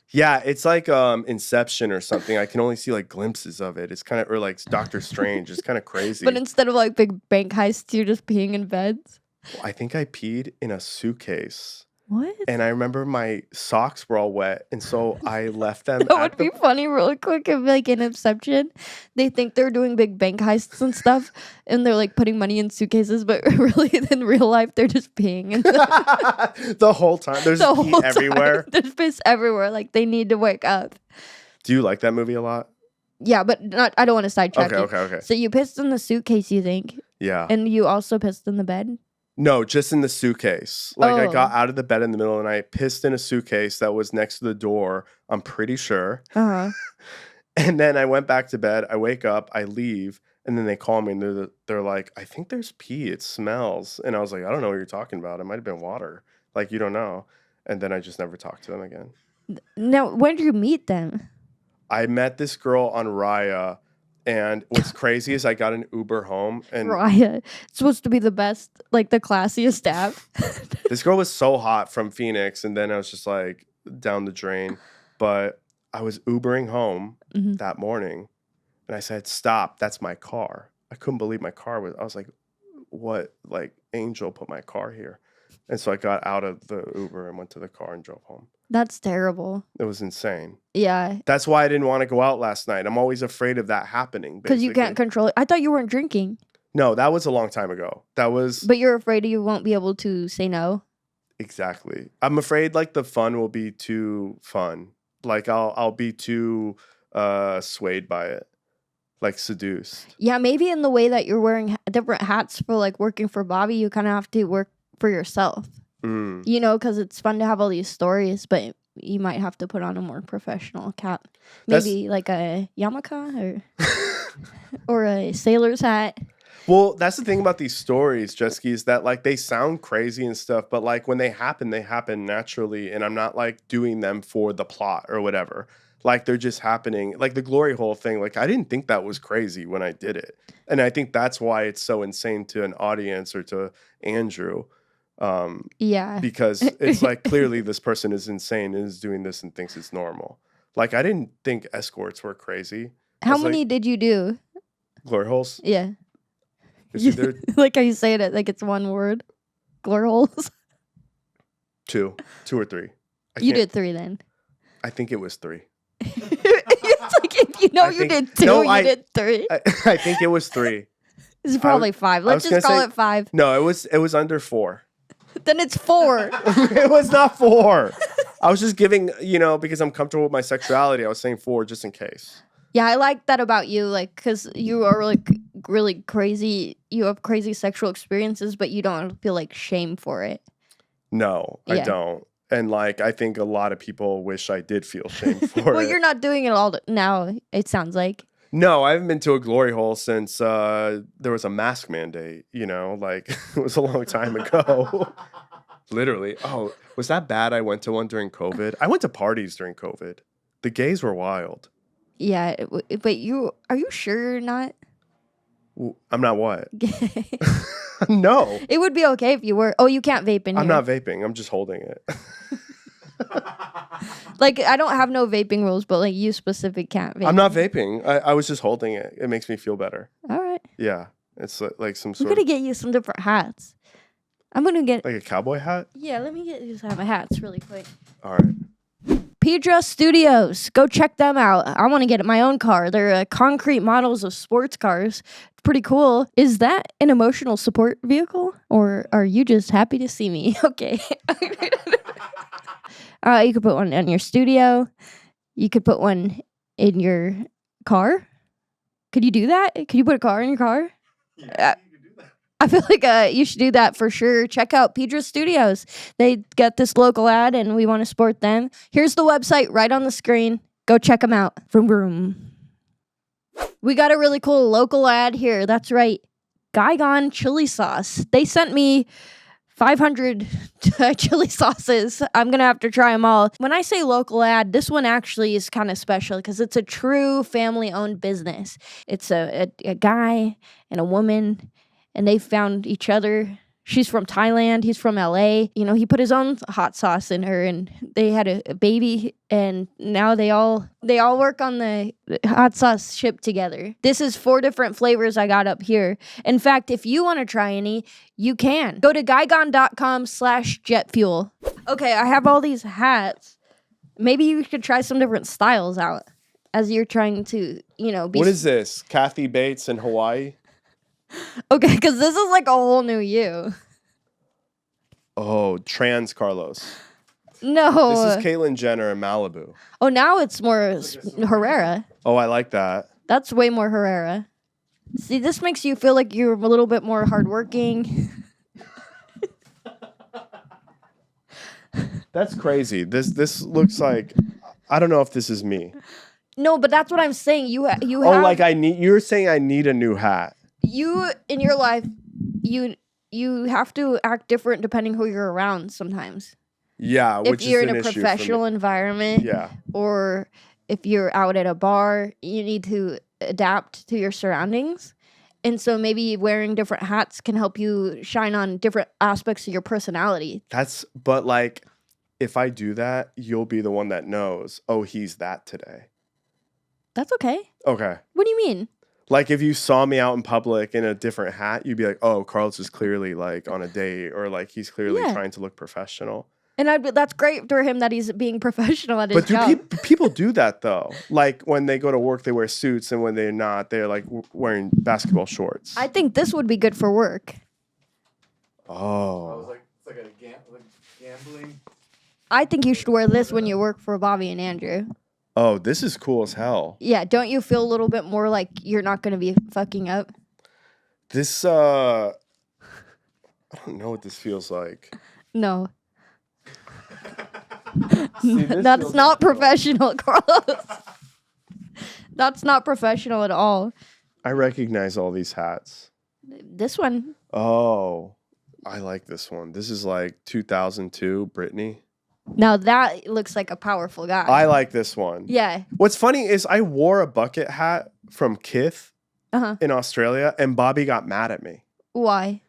Speaker 2: Yeah, it's like Inception or something. I can only see like glimpses of it. It's kind of or like Doctor Strange. It's kind of crazy.
Speaker 1: But instead of like big bank heists, you're just peeing in beds.
Speaker 2: I think I peed in a suitcase.
Speaker 1: What?
Speaker 2: And I remember my socks were all wet, and so I left them.
Speaker 1: That would be funny, really quick. If like in Inception, they think they're doing big bank heists and stuff, and they're like putting money in suitcases, but really in real life they're just peeing. And
Speaker 2: the whole time, there's pee everywhere.
Speaker 1: There's piss everywhere. Like they need to wake up.
Speaker 2: Do you like that movie a lot?
Speaker 1: Yeah, but not. I don't want to sidetrack you.
Speaker 2: Okay.
Speaker 1: So you pissed in the suitcase, you think?
Speaker 2: Yeah.
Speaker 1: And you also pissed in the bed?
Speaker 2: No, just in the suitcase. Like I got out of the bed in the middle of the night, pissed in a suitcase that was next to the door. I'm pretty sure. And then I went back to bed. I wake up, I leave, and then they call me and they're like, I think there's pee. It smells. And I was like, I don't know what you're talking about. It might have been water. Like, you don't know. And then I just never talked to them again.
Speaker 1: Now, when did you meet them?
Speaker 2: I met this girl on Raya. And what's crazy is I got an Uber home. And
Speaker 1: Raya. It's supposed to be the best, like the classiest app.
Speaker 2: This girl was so hot from Phoenix. And then I was just like down the drain. But I was Ubering home that morning. And I said, stop. That's my car. I couldn't believe my car was. I was like, what? Like, Angel put my car here. And so I got out of the Uber and went to the car and drove home.
Speaker 1: That's terrible.
Speaker 2: It was insane.
Speaker 1: Yeah.
Speaker 2: That's why I didn't want to go out last night. I'm always afraid of that happening.
Speaker 1: Because you can't control it. I thought you weren't drinking.
Speaker 2: No, that was a long time ago. That was...
Speaker 1: But you're afraid you won't be able to say no?
Speaker 2: Exactly. I'm afraid like the fun will be too fun. Like I'll be too swayed by it. Like seduced.
Speaker 1: Yeah, maybe in the way that you're wearing different hats for like working for Bobby, you kind of have to work for yourself. You know, because it's fun to have all these stories, but you might have to put on a more professional cap. Maybe like a yarmulke or a sailor's hat.
Speaker 2: Well, that's the thing about these stories, Jetski, is that like they sound crazy and stuff, but like when they happen naturally, and I'm not like doing them for the plot or whatever. Like they're just happening. Like the glory hole thing, like I didn't think that was crazy when I did it. And I think that's why it's so insane to an audience or to Andrew.
Speaker 1: Yeah.
Speaker 2: Because it's like clearly this person is insane and is doing this and thinks it's normal. Like I didn't think escorts were crazy.
Speaker 1: How many did you do?
Speaker 2: Glory holes?
Speaker 1: Yeah.
Speaker 2: Either...
Speaker 1: like how you say it like it's one word. Glory holes.
Speaker 2: 2 or 3.
Speaker 1: You did 3 then.
Speaker 2: I think it was 3.
Speaker 1: It's like if you know you did 2, you did 3.
Speaker 2: I think it was 3.
Speaker 1: It's probably 5. Let's just call it 5.
Speaker 2: No, it was under 4.
Speaker 1: Then it's 4.
Speaker 2: It was not 4. I was just giving, you know, because I'm comfortable with my sexuality. I was saying 4 just in case.
Speaker 1: Yeah, I like that about you, like, because you are like really crazy. You have crazy sexual experiences, but you don't feel like shame for it.
Speaker 2: No, I don't. And like, I think a lot of people wish I did feel shame for it.
Speaker 1: Well, you're not doing it all now, it sounds like.
Speaker 2: No, I haven't been to a glory hole since there was a mask mandate, you know, like it was a long time ago. Literally. Oh, was that bad? I went to one during COVID. I went to parties during COVID. The gays were wild.
Speaker 1: Yeah, but are you sure you're not
Speaker 2: I'm not what?
Speaker 1: gay?
Speaker 2: No.
Speaker 1: It would be okay if you were. Oh, you can't vape in here.
Speaker 2: I'm not vaping. I'm just holding it.
Speaker 1: Like, I don't have no vaping rules, but like you specific can't vape.
Speaker 2: I'm not vaping. I was just holding it. It makes me feel better.
Speaker 1: All right.
Speaker 2: Yeah. It's like some
Speaker 1: I'm
Speaker 2: sort
Speaker 1: gonna
Speaker 2: of
Speaker 1: get you some different hats. I'm gonna get.
Speaker 2: like a cowboy hat.
Speaker 1: Yeah, let me get you some hats really quick.
Speaker 2: All right.
Speaker 1: Pedra Studios. Go check them out. I want to get my own car. They're concrete models of sports cars. It's pretty cool. Is that an emotional support vehicle? Or are you just happy to see me? Okay. You could put one in your studio. You could put one in your car. Could you do that? Could you put a car in your car?
Speaker 2: Yeah, you can do that.
Speaker 1: I feel like you should do that for sure. Check out Pedra Studios. They got this local ad, and we want to support them. Here's the website right on the screen. Go check them out. Vroom vroom. We got a really cool local ad here. That's right. Gaigon chili sauce. They sent me 500 chili sauces. I'm going to have to try them all. When I say local ad, this one actually is kind of special because it's a true family-owned business. It's a guy and a woman, and they found each other. She's from Thailand. He's from LA. You know, he put his own hot sauce in her, and they had a baby, and now they all work on the hot sauce ship together. This is 4 different flavors I got up here. In fact, if you want to try any, you can. Go to gaigon.com/jetfuel. Okay, I have all these hats. Maybe you should try some different styles out as you're trying to, be...
Speaker 2: What is this? Kathy Bates in Hawaii?
Speaker 1: Okay, because this is like a whole new you.
Speaker 2: Oh, trans Carlos.
Speaker 1: No.
Speaker 2: This is Caitlyn Jenner in Malibu.
Speaker 1: Oh, now it's more Herrera.
Speaker 2: Oh, I like that.
Speaker 1: That's way more Herrera. See, this makes you feel like you're a little bit more hardworking.
Speaker 2: That's crazy. This looks like, I don't know if this is me.
Speaker 1: No, but that's what I'm saying. You have...
Speaker 2: like you're saying I need a new hat.
Speaker 1: You, in your life, you have to act different depending who you're around sometimes.
Speaker 2: Yeah,
Speaker 1: if you're in a professional environment,
Speaker 2: yeah,
Speaker 1: or if you're out at a bar, you need to adapt to your surroundings. And so maybe wearing different hats can help you shine on different aspects of your personality.
Speaker 2: But like, if I do that, you'll be the one that knows, oh, he's that today.
Speaker 1: That's okay.
Speaker 2: Okay.
Speaker 1: What do you mean?
Speaker 2: Like, if you saw me out in public in a different hat, you'd be like, oh, Carlos is clearly, like, on a date, or, like, he's clearly trying to look professional.
Speaker 1: And that's great for him that he's being professional at his job.
Speaker 2: But people do that, though. Like, when they go to work, they wear suits, and when they're not, they're, like, wearing basketball shorts.
Speaker 1: I think this would be good for work.
Speaker 2: Oh.
Speaker 3: It's like a gambling.
Speaker 1: I think you should wear this when you work for Bobby and Andrew.
Speaker 2: Oh, this is cool as hell.
Speaker 1: Yeah, don't you feel a little bit more like you're not going to be fucking up?
Speaker 2: This, I don't know what this feels like.
Speaker 1: No.
Speaker 2: See,
Speaker 1: That's not professional, Carlos. That's not professional at all.
Speaker 2: I recognize all these hats.
Speaker 1: This one.
Speaker 2: Oh, I like this one. This is like 2002 Britney.
Speaker 1: Now that looks like a powerful guy.
Speaker 2: I like this one.
Speaker 1: Yeah.
Speaker 2: What's funny is I wore a bucket hat from Kith in Australia, and Bobby got mad at me.
Speaker 1: Why?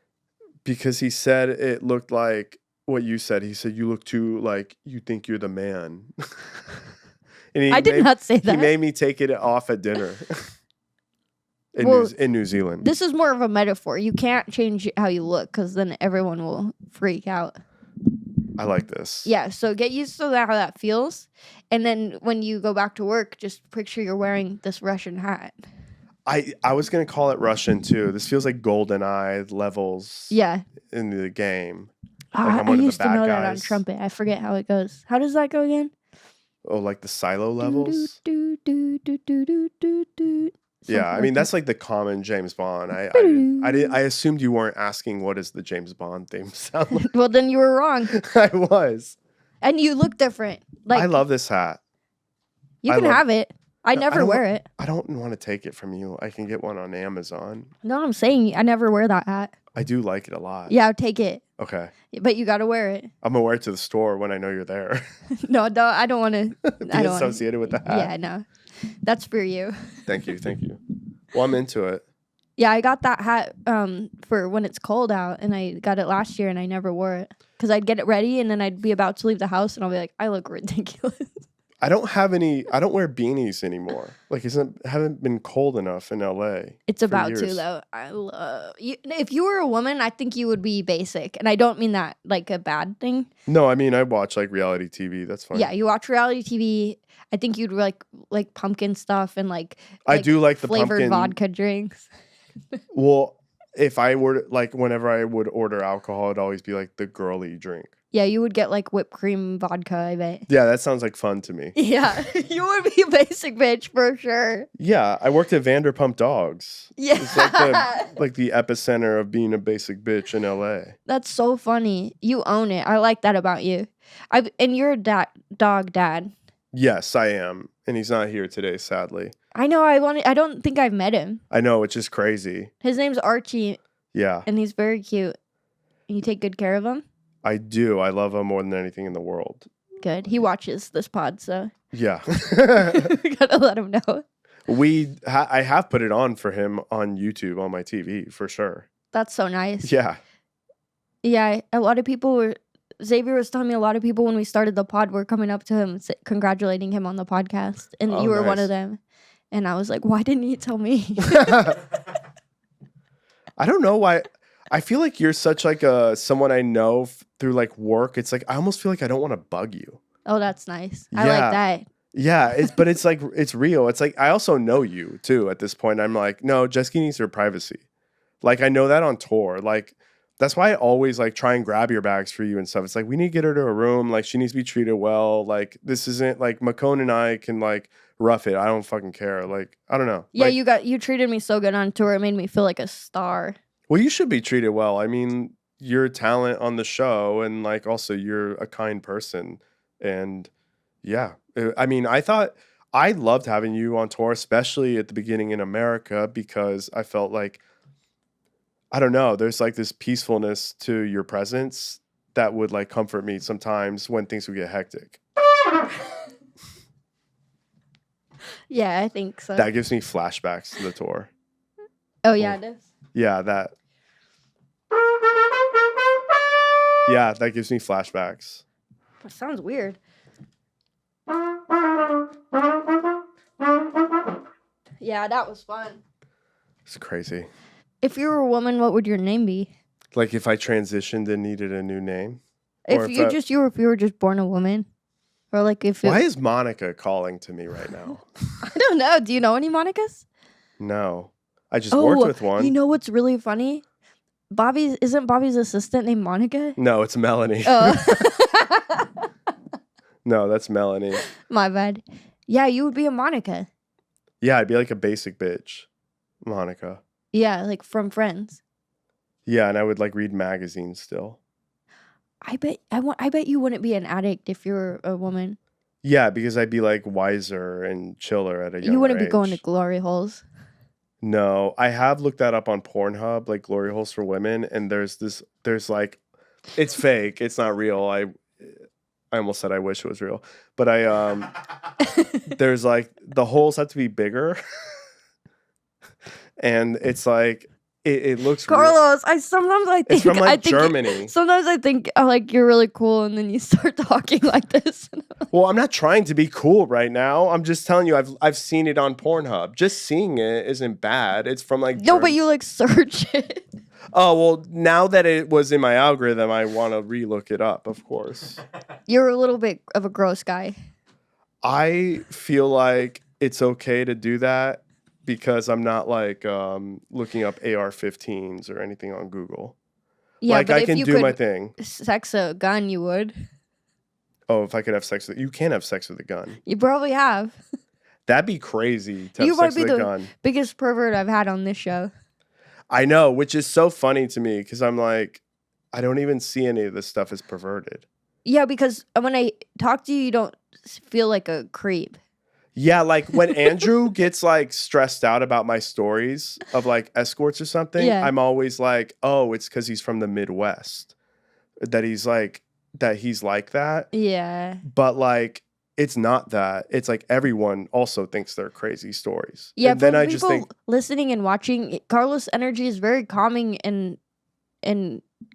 Speaker 2: Because he said it looked like what you said. He said, you look too like you think you're the man. And
Speaker 1: I did not say that.
Speaker 2: He made me take it off at dinner in New Zealand.
Speaker 1: This is more of a metaphor. You can't change how you look because then everyone will freak out.
Speaker 2: I like this.
Speaker 1: Yeah, so get used to how that feels. And then when you go back to work, just picture you're wearing this Russian hat.
Speaker 2: I was going to call it Russian, too. This feels like GoldenEye levels in the game. Like
Speaker 1: I used to know that on trumpet. I forget how it goes. How does that go again?
Speaker 2: Oh, like the silo levels?
Speaker 1: Do, do, do, do, do, do, do.
Speaker 2: Yeah, I mean, that's like the common James Bond. I assumed you weren't asking what does the James Bond theme sound like.
Speaker 1: Well, then you were wrong.
Speaker 2: I was.
Speaker 1: And you look different. Like,
Speaker 2: I love this hat.
Speaker 1: You can have it. I
Speaker 2: No,
Speaker 1: never
Speaker 2: don't
Speaker 1: wear
Speaker 2: wa-
Speaker 1: it.
Speaker 2: I don't want to take it from you. I can get one on Amazon.
Speaker 1: No, I'm saying I never wear that hat.
Speaker 2: I do like it a lot.
Speaker 1: Yeah, I'll take it.
Speaker 2: Okay.
Speaker 1: But you gotta wear it.
Speaker 2: I'm gonna wear it to the store when I know you're there.
Speaker 1: No, I don't want to.
Speaker 2: Be
Speaker 1: I don't
Speaker 2: associated with the hat.
Speaker 1: Yeah, no. That's for you.
Speaker 2: Thank you. Well, I'm into it.
Speaker 1: Yeah, I got that hat for when it's cold out, and I got it last year, and I never wore it because I'd get it ready, and then I'd be about to leave the house, and I'll be like, I look ridiculous.
Speaker 2: I don't wear beanies anymore. Like, haven't been cold enough in LA.
Speaker 1: It's
Speaker 2: for
Speaker 1: about
Speaker 2: years.
Speaker 1: to though. I love you. If you were a woman, I think you would be basic, and I don't mean that like a bad thing.
Speaker 2: No, I mean I watch like reality TV. That's fine.
Speaker 1: Yeah, you watch reality TV. I think you'd like pumpkin stuff and
Speaker 2: I do like the
Speaker 1: flavored
Speaker 2: pumpkin
Speaker 1: vodka drinks.
Speaker 2: Well, if I were like whenever I would order alcohol, it'd always be like the girly drink.
Speaker 1: Yeah, you would get like whipped cream vodka, I bet.
Speaker 2: Yeah, that sounds like fun to me.
Speaker 1: Yeah, you would be a basic bitch for sure.
Speaker 2: Yeah, I worked at Vanderpump Dogs.
Speaker 1: Yeah.
Speaker 2: It's like the epicenter of being a basic bitch in LA.
Speaker 1: That's so funny. You own it. I like that about you. And you're a dog dad.
Speaker 2: Yes, I am. And he's not here today, sadly.
Speaker 1: I know. I don't think I've met him.
Speaker 2: I know, it's just crazy.
Speaker 1: His name's Archie,
Speaker 2: Yeah,
Speaker 1: and he's very cute. You take good care of him?
Speaker 2: I do. I love him more than anything in the world.
Speaker 1: Good. He watches this pod, so
Speaker 2: Yeah.
Speaker 1: we gotta let him know.
Speaker 2: I have put it on for him on YouTube on my TV for sure.
Speaker 1: That's so nice.
Speaker 2: Yeah.
Speaker 1: Yeah, a lot of people were. Xavier was telling me a lot of people when we started the pod were coming up to him congratulating him on the podcast, and
Speaker 2: Oh,
Speaker 1: you were one
Speaker 2: nice.
Speaker 1: of them. And I was like, why didn't you tell me?
Speaker 2: I don't know why. I feel like you're such like someone I know through like work. It's like I almost feel like I don't want to bug you.
Speaker 1: Oh, that's nice. I
Speaker 2: Yeah.
Speaker 1: like that.
Speaker 2: Yeah, but it's like it's real. It's like I also know you too at this point. I'm like, no, Jetski needs her privacy. Like I know that on tour. Like that's why I always like try and grab your bags for you and stuff. It's like we need to get her to a room. Like she needs to be treated well. Like this isn't like Macone and I can like rough it. I don't fucking care. Like I don't know.
Speaker 1: Yeah,
Speaker 2: Like,
Speaker 1: you treated me so good on tour. It made me feel like a star.
Speaker 2: well, you should be treated well. I mean, you're talent on the show, and like also you're a kind person. And yeah, I mean, I loved having you on tour, especially at the beginning in America, because I felt like I don't know, there's like this peacefulness to your presence that would like comfort me sometimes when things would get hectic.
Speaker 1: Yeah, I think so.
Speaker 2: That gives me flashbacks to the tour.
Speaker 1: Oh yeah, it is.
Speaker 2: Yeah, that gives me flashbacks.
Speaker 1: That sounds weird. Yeah, that was fun.
Speaker 2: It's crazy.
Speaker 1: If you were a woman, what would your name be?
Speaker 2: Like if I transitioned and needed a new name. Or
Speaker 1: If
Speaker 2: if
Speaker 1: you were just born a woman, or like if
Speaker 2: Why is Monica calling to me right now?
Speaker 1: I don't know. Do you know any Monicas?
Speaker 2: No. I just worked with one.
Speaker 1: You know what's really funny? Isn't Bobby's assistant named Monica?
Speaker 2: No, it's Melanie.
Speaker 1: Oh,
Speaker 2: No, that's Melanie.
Speaker 1: my bad. Yeah, you would be a Monica.
Speaker 2: Yeah, I'd be like a basic bitch. Monica.
Speaker 1: Yeah, like from Friends.
Speaker 2: Yeah, and I would like read magazines still.
Speaker 1: I bet you wouldn't be an addict if you were a woman.
Speaker 2: Yeah, because I'd be like wiser and chiller at a younger
Speaker 1: You wouldn't be going to
Speaker 2: age.
Speaker 1: glory holes.
Speaker 2: No, I have looked that up on Pornhub, like glory holes for women, and there's like, it's fake, it's not real. I almost said I wish it was real, but there's like the holes have to be bigger, and it's like it looks real.
Speaker 1: Carlos, sometimes I think
Speaker 2: It's from
Speaker 1: I
Speaker 2: like
Speaker 1: think
Speaker 2: Germany.
Speaker 1: sometimes I think like you're really cool, and then you start talking like this.
Speaker 2: Well, I'm not trying to be cool right now. I'm just telling you, I've seen it on Pornhub. Just seeing it isn't bad. It's from like
Speaker 1: No, but you like search it.
Speaker 2: Oh well, now that it was in my algorithm, I want to relook it up. Of course,
Speaker 1: You're a little bit of a gross guy.
Speaker 2: I feel like it's okay to do that because I'm not like looking up AR-15s or anything on Google.
Speaker 1: Yeah,
Speaker 2: like
Speaker 1: but
Speaker 2: I
Speaker 1: if
Speaker 2: can
Speaker 1: you
Speaker 2: do
Speaker 1: could
Speaker 2: my thing.
Speaker 1: sex a gun, you would.
Speaker 2: Oh, if I could have sex with you can have sex with a gun.
Speaker 1: You probably have.
Speaker 2: That'd be crazy to
Speaker 1: You
Speaker 2: have
Speaker 1: might
Speaker 2: sex
Speaker 1: be
Speaker 2: with a
Speaker 1: the
Speaker 2: gun.
Speaker 1: biggest pervert I've had on this show.
Speaker 2: I know, which is so funny to me because I'm like, I don't even see any of this stuff as perverted.
Speaker 1: Yeah, because when I talk to you, you don't feel like a creep.
Speaker 2: Yeah, like when Andrew gets like stressed out about my stories of like escorts or something,
Speaker 1: Yeah.
Speaker 2: I'm always like, oh, it's because he's from the Midwest. That he's like that.
Speaker 1: Yeah.
Speaker 2: But like it's not that. It's like everyone also thinks they're crazy stories.
Speaker 1: Yeah,
Speaker 2: And
Speaker 1: for
Speaker 2: then
Speaker 1: the
Speaker 2: I
Speaker 1: people
Speaker 2: just think
Speaker 1: listening and watching, Carlos' energy is very calming and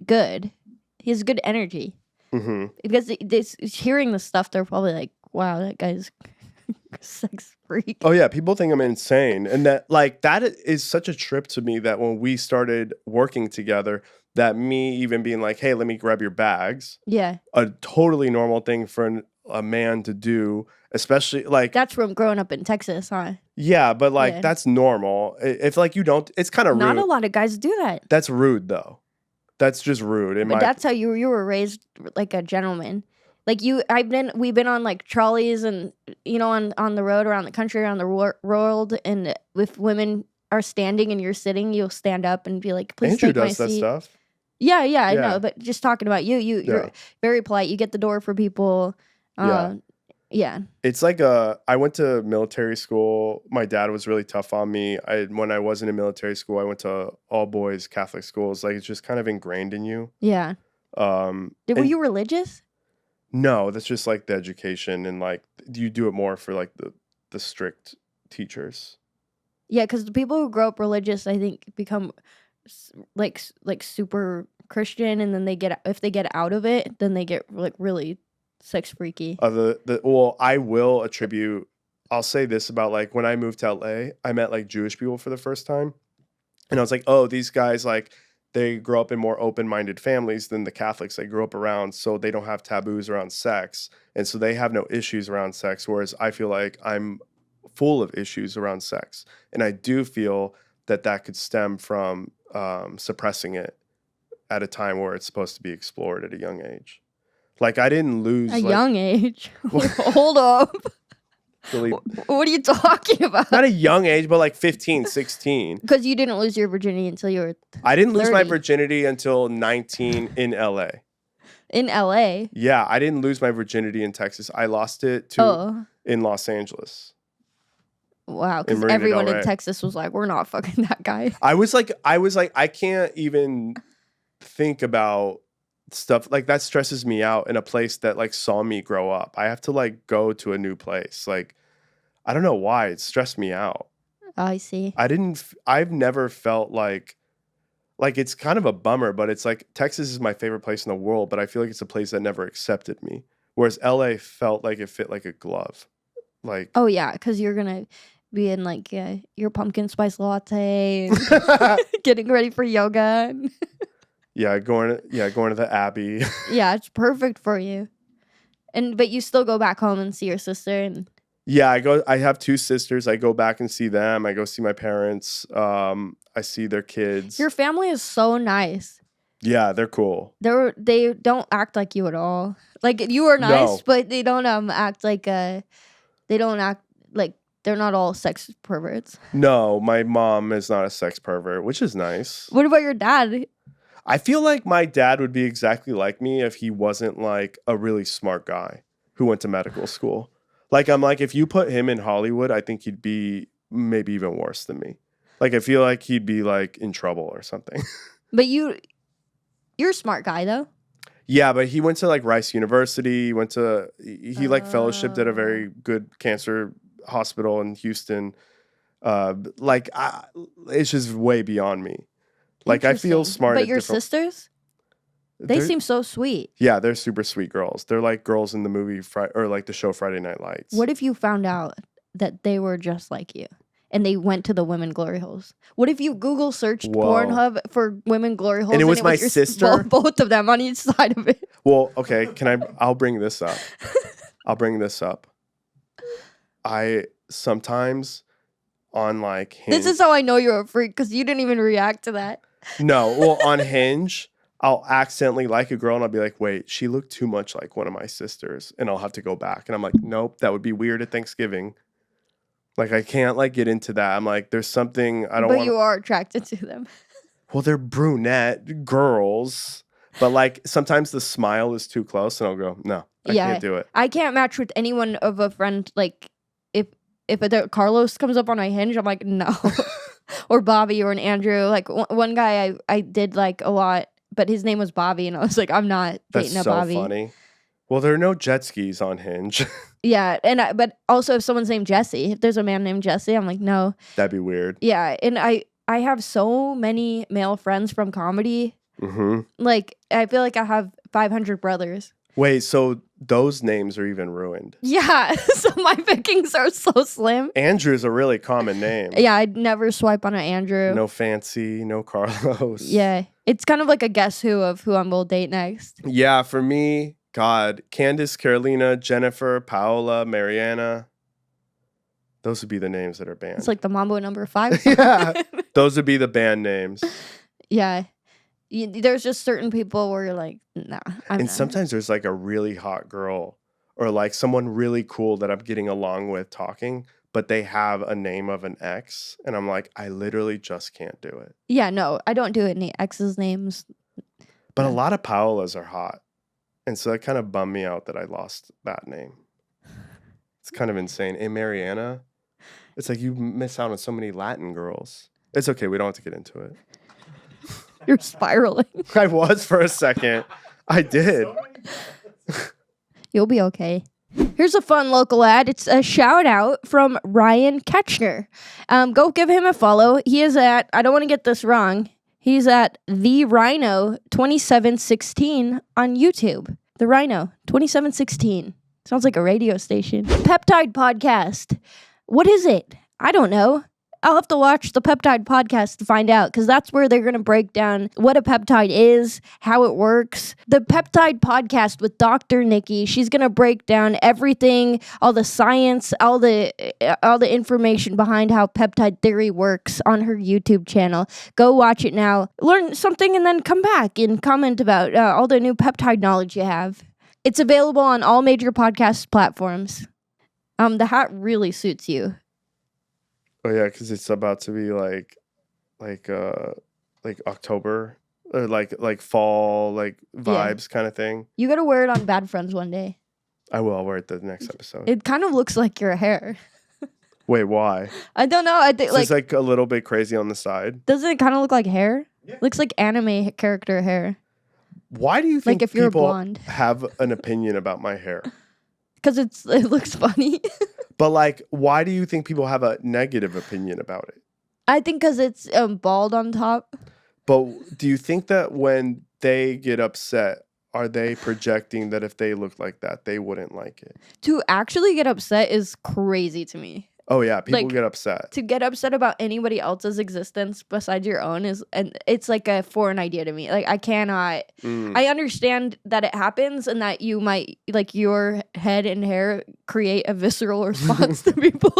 Speaker 1: good. He has good energy.
Speaker 2: mhm.
Speaker 1: Because hearing this stuff, they're probably like, wow, that guy's sex freak.
Speaker 2: Oh yeah, people think I'm insane. And that like that is such a trip to me that when we started working together, that me even being like, hey, let me grab your bags,
Speaker 1: Yeah.
Speaker 2: a totally normal thing for a man to do, especially like
Speaker 1: That's from growing up in Texas, huh?
Speaker 2: yeah, but like
Speaker 1: Yeah.
Speaker 2: that's normal. If like you don't, it's kind of
Speaker 1: Not
Speaker 2: rude.
Speaker 1: a lot of guys do that.
Speaker 2: That's rude though. That's just rude. In
Speaker 1: But
Speaker 2: my
Speaker 1: that's how you were raised like a gentleman. Like we've been on like trolleys and on the road around the country, around the world, and if women are standing and you're sitting, you'll stand up and be like, please
Speaker 2: Andrew
Speaker 1: take my
Speaker 2: does that
Speaker 1: seat.
Speaker 2: stuff.
Speaker 1: Yeah, I
Speaker 2: Yeah.
Speaker 1: know. But just talking about you're
Speaker 2: Yeah.
Speaker 1: very polite. You get the door for people.
Speaker 2: Yeah.
Speaker 1: Yeah.
Speaker 2: It's like I went to military school. My dad was really tough on me. When I wasn't in military school, I went to all boys Catholic schools. Like it's just kind of ingrained in you.
Speaker 1: Yeah. Were
Speaker 2: And
Speaker 1: you religious?
Speaker 2: no, that's just like the education and like you do it more for like the strict teachers.
Speaker 1: Yeah, because the people who grow up religious, I think, become like super Christian, and then if they get out of it, then they get like really sex freaky.
Speaker 2: Well, I will attribute. I'll say this about like when I moved to LA, I met like Jewish people for the first time, and I was like, oh, these guys like they grow up in more open-minded families than the Catholics they grew up around, so they don't have taboos around sex, and so they have no issues around sex. Whereas I feel like I'm full of issues around sex, and I do feel that could stem from suppressing it at a time where it's supposed to be explored at a young age. Like I didn't lose
Speaker 1: A young age. Hold up.
Speaker 2: really
Speaker 1: What are you talking about?
Speaker 2: not a young age, but like 15, 16.
Speaker 1: Because you didn't lose your virginity until you were
Speaker 2: I didn't lose my
Speaker 1: 30.
Speaker 2: virginity until 19 in LA.
Speaker 1: In LA.
Speaker 2: Yeah, I didn't lose my virginity in Texas. I lost it in Los Angeles.
Speaker 1: Wow, because
Speaker 2: Marina
Speaker 1: everyone
Speaker 2: Del
Speaker 1: in
Speaker 2: Rey.
Speaker 1: Texas was like, we're not fucking that guy.
Speaker 2: I was like, I can't even think about stuff like that. Stresses me out in a place that like saw me grow up. I have to like go to a new place. Like, I don't know why it stressed me out.
Speaker 1: Oh, I see.
Speaker 2: I've never felt like it's kind of a bummer, but it's like Texas is my favorite place in the world, but I feel like it's a place that never accepted me. Whereas LA felt like it fit like a glove. Like,
Speaker 1: oh yeah, because you're gonna be in like your pumpkin spice latte, and getting ready for yoga.
Speaker 2: going to the Abbey.
Speaker 1: Yeah, it's perfect for you. But you still go back home and see your sister and.
Speaker 2: Yeah, I have two sisters. I go back and see them. I go see my parents. I see their kids.
Speaker 1: Your family is so nice.
Speaker 2: Yeah, they're cool.
Speaker 1: They don't act like you at all. Like you are nice,
Speaker 2: No.
Speaker 1: but they don't act like they don't act like they're not all sex perverts.
Speaker 2: No, my mom is not a sex pervert, which is nice.
Speaker 1: What about your dad?
Speaker 2: I feel like my dad would be exactly like me if he wasn't like a really smart guy who went to medical school. Like I'm like, if you put him in Hollywood, I think he'd be maybe even worse than me. Like I feel like he'd be like in trouble or something.
Speaker 1: But you're a smart guy though.
Speaker 2: Yeah, but he went to like Rice University. He like fellowshipped at a very good cancer hospital in Houston. It's just way beyond me. Like I feel
Speaker 1: Interesting.
Speaker 2: smart.
Speaker 1: But
Speaker 2: at
Speaker 1: your
Speaker 2: different-
Speaker 1: sisters, they
Speaker 2: They're-
Speaker 1: seem so sweet.
Speaker 2: Yeah, they're super sweet girls. They're like girls in the movie or like the show Friday Night Lights.
Speaker 1: What if you found out that they were just like you and they went to the women glory holes? What if you Google searched
Speaker 2: Whoa.
Speaker 1: Pornhub for women glory holes
Speaker 2: And it was my
Speaker 1: your
Speaker 2: sister?
Speaker 1: both of them on each side of it?
Speaker 2: Well, okay, I'll bring this up. I sometimes on like Hinge.
Speaker 1: This is how I know you're a freak, because you didn't even react to that.
Speaker 2: No, well, on Hinge, I'll accidentally like a girl and I'll be like, wait, she looked too much like one of my sisters. And I'll have to go back. And I'm like, nope, that would be weird at Thanksgiving. Like, I can't like get into that. I'm like, there's something I don't
Speaker 1: But
Speaker 2: want.
Speaker 1: you are attracted to them.
Speaker 2: Well, they're brunette girls. But like sometimes the smile is too close and I'll go, no, I can't do it.
Speaker 1: I can't match with anyone of a friend, like, if Carlos comes up on my Hinge, I'm like, no. Or Bobby or an Andrew. Like one guy I did like a lot, but his name was Bobby, and I was like, I'm not dating
Speaker 2: That's
Speaker 1: a
Speaker 2: so
Speaker 1: Bobby.
Speaker 2: funny. Well, there are no jet skis on Hinge.
Speaker 1: Yeah, but also if someone's named Jesse, if there's a man named Jesse, I'm like, no.
Speaker 2: That'd be weird.
Speaker 1: Yeah, and I have so many male friends from comedy.
Speaker 2: Mm-hmm.
Speaker 1: Like, I feel like I have 500 brothers.
Speaker 2: Wait, so those names are even ruined?
Speaker 1: Yeah, so my pickings are so slim.
Speaker 2: Andrew's a really common name.
Speaker 1: Yeah, I'd never swipe on an Andrew.
Speaker 2: No Fancy, no Carlos.
Speaker 1: Yeah, it's kind of like a guess who of who I will date next.
Speaker 2: Yeah, for me, God, Candace, Carolina, Jennifer, Paola, Mariana. Those would be the names that are banned.
Speaker 1: It's like the Mambo number 5.
Speaker 2: Yeah, those would be the band names.
Speaker 1: Yeah. There's just certain people where you're like, nah.
Speaker 2: And sometimes there's like a really hot girl or like someone really cool that I'm getting along with talking, but they have a name of an ex. And I'm like, I literally just can't do it.
Speaker 1: Yeah, no, I don't do any ex's names.
Speaker 2: But a lot of Paolas are hot. And so that kind of bummed me out that I lost that name. It's kind of insane. And Mariana, it's like you miss out on so many Latin girls. It's okay. We don't have to get into it.
Speaker 1: You're spiraling.
Speaker 2: I was for a second. I did.
Speaker 1: You'll be okay. Here's a fun local ad. It's a shout out from Ryan Ketchner. Go give him a follow. He is at, I don't want to get this wrong, he's at The Rhino 2716 on YouTube. The Rhino 2716. Sounds like a radio station. Peptide Podcast. What is it? I don't know. I'll have to watch the Peptide Podcast to find out, because that's where they're going to break down what a peptide is, how it works. The Peptide Podcast with Dr. Nikki, she's going to break down everything, all the science, all the information behind how peptide theory works on her YouTube channel. Go watch it now. Learn something and then come back and comment about all the new peptide knowledge you have. It's available on all major podcast platforms. The hat really suits you.
Speaker 2: Oh yeah, because it's about to be like October or like fall, like vibes kind of thing.
Speaker 1: You gotta wear it on Bad Friends one day.
Speaker 2: I will. I'll wear it the next episode.
Speaker 1: It kind of looks like your hair.
Speaker 2: Wait, why?
Speaker 1: I don't know. I think
Speaker 2: It's like a little bit crazy on the side.
Speaker 1: Doesn't it kind of look like hair?
Speaker 3: Yeah.
Speaker 1: Looks like anime character hair.
Speaker 2: Why do you think
Speaker 1: Like if you're
Speaker 2: people
Speaker 1: blonde.
Speaker 2: have an opinion about my hair?
Speaker 1: Because it looks funny.
Speaker 2: But like, why do you think people have a negative opinion about it?
Speaker 1: I think because it's bald on top.
Speaker 2: But do you think that when they get upset, are they projecting that if they look like that, they wouldn't like it?
Speaker 1: To actually get upset is crazy to me.
Speaker 2: Oh yeah, people
Speaker 1: Like,
Speaker 2: get upset.
Speaker 1: To get upset about anybody else's existence besides your own and it's like a foreign idea to me. Like I cannot. I understand that it happens and that you might, like, your head and hair create a visceral response to people.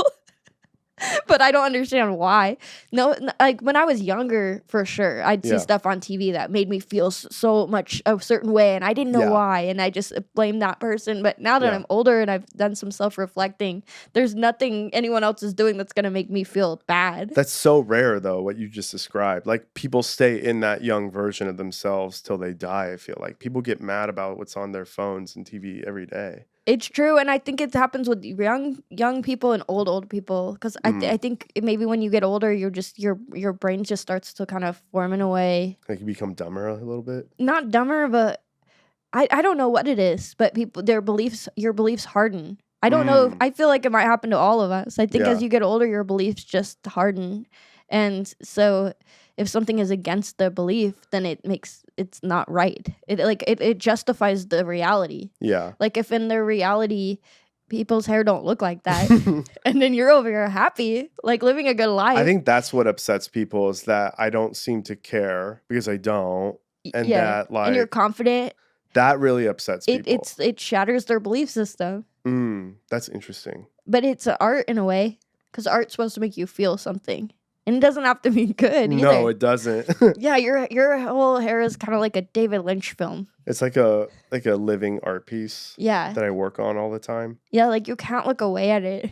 Speaker 1: But I don't understand why. No, like when I was younger, for sure, I'd see stuff on TV that made me feel so much a certain way, and I didn't know why, and I just blamed that person. But now that I'm older and I've done some self-reflecting, there's nothing anyone else is doing that's gonna make me feel bad.
Speaker 2: That's so rare, though, what you just described. Like, people stay in that young version of themselves till they die, I feel like. People get mad about what's on their phones and TV every day.
Speaker 1: It's true, and I think it happens with young people and old people. Because I think maybe when you get older, you're just your brain just starts to kind of form in a way.
Speaker 2: Like, you become dumber a little bit?
Speaker 1: Not dumber, but I don't know what it is. But your beliefs harden. I don't know. I feel like it might happen to all of us. I think as you get older, your beliefs just harden, and so if something is against the belief, then it's not right. It justifies the reality.
Speaker 2: Yeah.
Speaker 1: Like if in their reality, people's hair don't look like that, and then you're over here happy, like living a good life.
Speaker 2: I think that's what upsets people, is that I don't seem to care because I don't, and that like,
Speaker 1: and you're confident.
Speaker 2: That really upsets people.
Speaker 1: It shatters their belief system.
Speaker 2: That's interesting.
Speaker 1: But it's art in a way, because art's supposed to make you feel something. And it doesn't have to be good either.
Speaker 2: No, it doesn't.
Speaker 1: Yeah, your whole hair is kind of like a David Lynch film.
Speaker 2: It's like a living art piece.
Speaker 1: Yeah.
Speaker 2: That I work on all the time.
Speaker 1: Yeah, like you can't look away at it,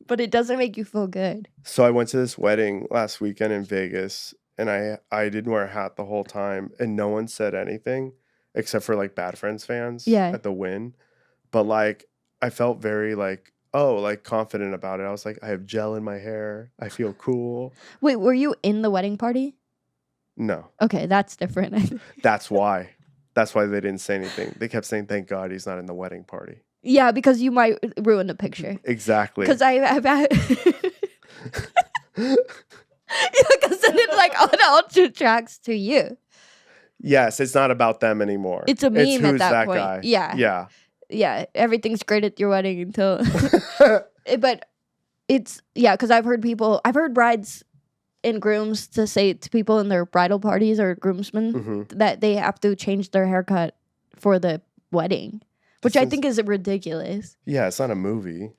Speaker 1: but it doesn't make you feel good.
Speaker 2: So I went to this wedding last weekend in Vegas, and I didn't wear a hat the whole time, and no one said anything except for like Bad Friends fans at the Win. But like I felt very like like confident about it. I was like, I have gel in my hair. I feel cool.
Speaker 1: Wait, were you in the wedding party?
Speaker 2: No,
Speaker 1: Okay, that's different.
Speaker 2: that's why. That's why they didn't say anything. They kept saying, "Thank God he's not in the wedding party."
Speaker 1: Yeah, because you might ruin the picture.
Speaker 2: Exactly.
Speaker 1: Because I've had. Because then it like all tracks to you.
Speaker 2: Yes, it's not about them anymore.
Speaker 1: It's a meme at
Speaker 2: who's
Speaker 1: that point.
Speaker 2: guy.
Speaker 1: Yeah.
Speaker 2: Yeah.
Speaker 1: Yeah, everything's great at your wedding until. But it's because I've heard brides and grooms to say to people in their bridal parties or groomsmen that they have to change their haircut for the wedding, which I think is ridiculous.
Speaker 2: Yeah, it's not a movie.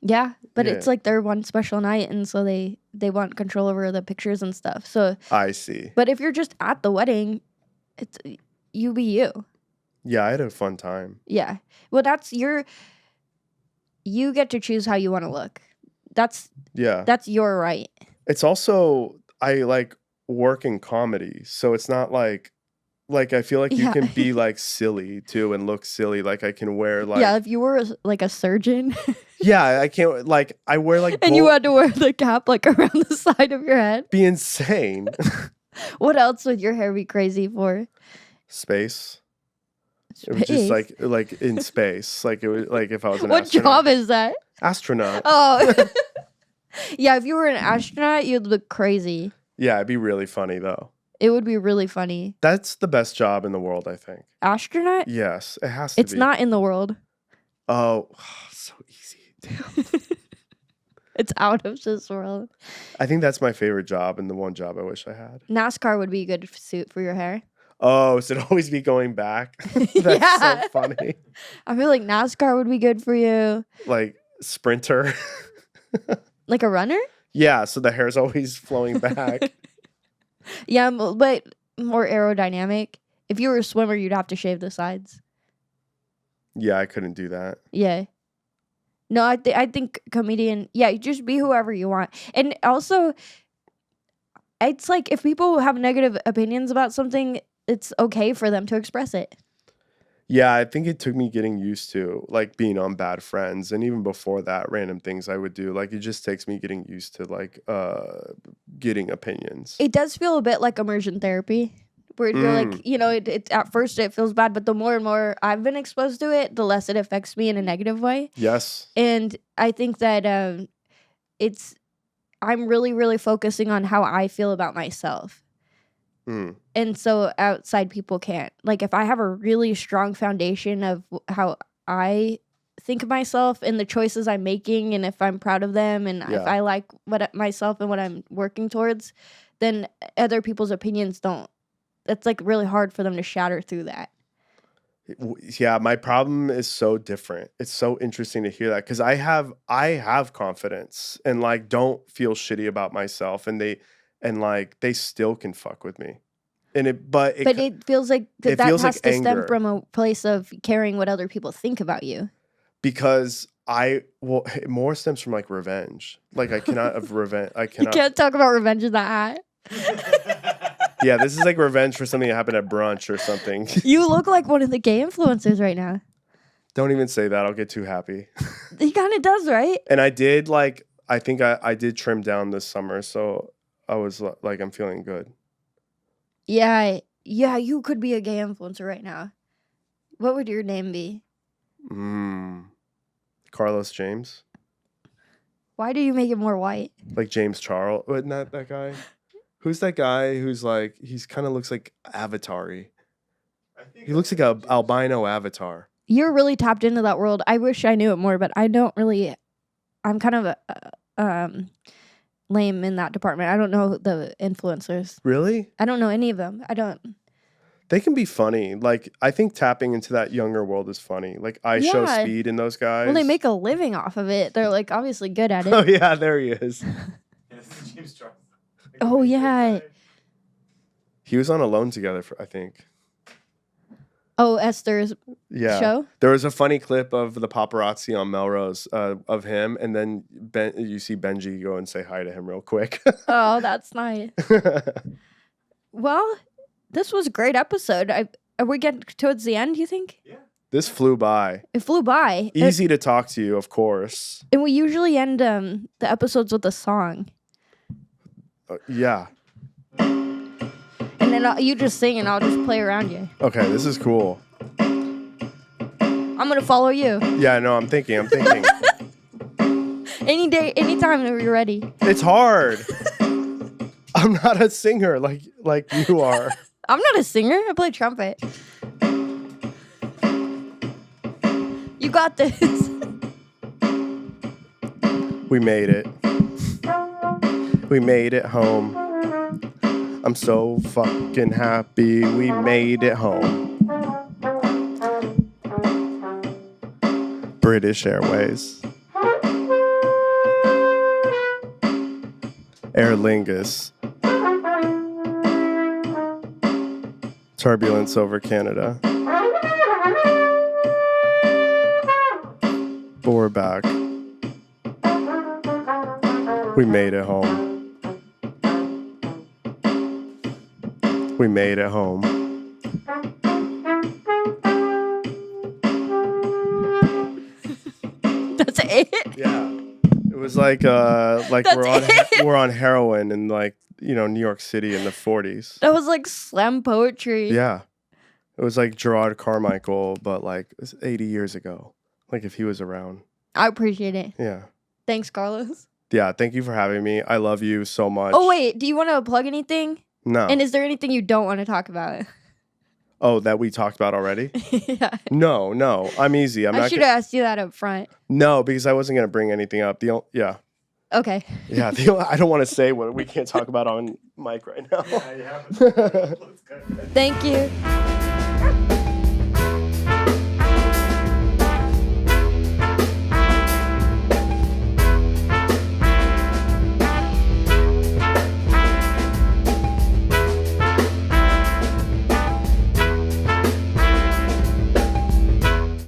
Speaker 1: Yeah, but it's like their one special night, and so they want control over the pictures and stuff. So
Speaker 2: I see.
Speaker 1: But if you're just at the wedding, it's you be you.
Speaker 2: Yeah, I had a fun time.
Speaker 1: Yeah. Well, you get to choose how you want to look. That's your right.
Speaker 2: It's also, I like work in comedy, so it's not like I feel like you can be like silly too and look silly. Like I can wear like
Speaker 1: if you were like a surgeon.
Speaker 2: Yeah, I can't like I wear like
Speaker 1: and you had to wear the cap like around the side of your head.
Speaker 2: Be insane.
Speaker 1: What else would your hair be crazy for?
Speaker 2: Space. It was just like in space. Like it was like if I was an
Speaker 1: What
Speaker 2: astronaut.
Speaker 1: job is that?
Speaker 2: Astronaut.
Speaker 1: Oh. Yeah, if you were an astronaut, you'd look crazy.
Speaker 2: Yeah, it'd be really funny though.
Speaker 1: It would be really funny.
Speaker 2: That's the best job in the world, I think.
Speaker 1: Astronaut?
Speaker 2: Yes, it has to be.
Speaker 1: It's not in the world.
Speaker 2: Oh, so easy. Damn.
Speaker 1: It's out of this world.
Speaker 2: I think that's my favorite job and the one job I wish I had.
Speaker 1: NASCAR would be a good suit for your hair.
Speaker 2: Oh, so it'd always be going back? That's so funny.
Speaker 1: I feel like NASCAR would be good for you.
Speaker 2: Like sprinter.
Speaker 1: Like a runner?
Speaker 2: Yeah, so the hair's always flowing back.
Speaker 1: Yeah, but more aerodynamic. If you were a swimmer, you'd have to shave the sides.
Speaker 2: Yeah, I couldn't do that.
Speaker 1: Yeah. No, I think comedian, you just be whoever you want. And also, it's like if people have negative opinions about something, it's okay for them to express it.
Speaker 2: Yeah, I think it took me getting used to like being on Bad Friends, and even before that, random things I would do. Like it just takes me getting used to like getting opinions.
Speaker 1: It does feel a bit like immersion therapy, where you're like, it at first it feels bad, but the more and more I've been exposed to it, the less it affects me in a negative way.
Speaker 2: Yes.
Speaker 1: And I think that I'm really, really focusing on how I feel about myself. And so outside people can't. Like if I have a really strong foundation of how I think of myself and the choices I'm making, and if I'm proud of them, and if I like myself and what I'm working towards, then other people's opinions don't. It's like really hard for them to shatter through that.
Speaker 2: Yeah, my problem is so different. It's so interesting to hear that because I have confidence and like don't feel shitty about myself, and they still can fuck with me. And it
Speaker 1: feels like that
Speaker 2: feels
Speaker 1: has
Speaker 2: like
Speaker 1: to
Speaker 2: anger.
Speaker 1: stem from a place of caring what other people think about you.
Speaker 2: Because it more stems from like revenge. Like I cannot have revenge. I cannot.
Speaker 1: You can't talk about revenge in that hat.
Speaker 2: Yeah, this is like revenge for something that happened at brunch or something.
Speaker 1: You look like one of the gay influencers right now.
Speaker 2: Don't even say that. I'll get too happy.
Speaker 1: He kind of does, right?
Speaker 2: And I did I think I did trim down this summer, so I was like, I'm feeling good.
Speaker 1: Yeah, you could be a gay influencer right now. What would your name be?
Speaker 2: Carlos James.
Speaker 1: Why do you make it more white?
Speaker 2: Like James Charles. Wasn't that guy? Who's that guy who's like, he's kind of looks like Avatar-y. He looks like a albino avatar.
Speaker 1: You're really tapped into that world. I wish I knew it more, but I don't really. I'm kind of lame in that department. I don't know the influencers.
Speaker 2: Really?
Speaker 1: I don't know any of them. I don't.
Speaker 2: They can be funny. Like, I think tapping into that younger world is funny. Like, Show Speed and those guys.
Speaker 1: Well, they make a living off of it. They're, like, obviously good at it.
Speaker 2: Oh, yeah, there he is.
Speaker 3: James Charles.
Speaker 1: Oh, yeah.
Speaker 2: He was on Alone Together, I think.
Speaker 1: Oh, Esther's show?
Speaker 2: There was a funny clip of the paparazzi on Melrose of him, and then you see Benji go and say hi to him real quick.
Speaker 1: Oh, that's nice. Well, this was a great episode. Are we getting towards the end, you think?
Speaker 3: Yeah.
Speaker 2: This flew by.
Speaker 1: It flew by.
Speaker 2: Easy to talk to you, of course.
Speaker 1: And we usually end the episodes with a song.
Speaker 2: Yeah.
Speaker 1: And then you just sing and I'll just play around you.
Speaker 2: Okay, this is cool.
Speaker 1: I'm going to follow you.
Speaker 2: Yeah, no, I'm thinking.
Speaker 1: Any day, anytime that you're ready.
Speaker 2: It's hard. I'm not a singer like you are.
Speaker 1: I'm not a singer. I play trumpet. You got this.
Speaker 2: We made it. We made it home. I'm so fucking happy we made it home. British Airways. Aer Lingus. Turbulence over Canada. But we're back. We made it home. We made it home.
Speaker 1: That's it?
Speaker 2: Yeah. It was like we're on heroin in New York City in the 40s.
Speaker 1: That was like slam poetry.
Speaker 2: Yeah. It was like Gerard Carmichael, but like it was 80 years ago. Like if he was around.
Speaker 1: I appreciate it.
Speaker 2: Yeah.
Speaker 1: Thanks, Carlos.
Speaker 2: Yeah, thank you for having me. I love you so much.
Speaker 1: Oh, wait. Do you want to plug anything?
Speaker 2: No.
Speaker 1: And is there anything you don't want to talk about?
Speaker 2: Oh, that we talked about already?
Speaker 1: Yeah.
Speaker 2: No. I'm easy.
Speaker 1: I should have asked you that up front.
Speaker 2: No, because I wasn't going to bring anything up. Yeah.
Speaker 1: Okay.
Speaker 2: Yeah, I don't want to say what we can't talk about on mic right now.
Speaker 3: Yeah,
Speaker 1: Thank you.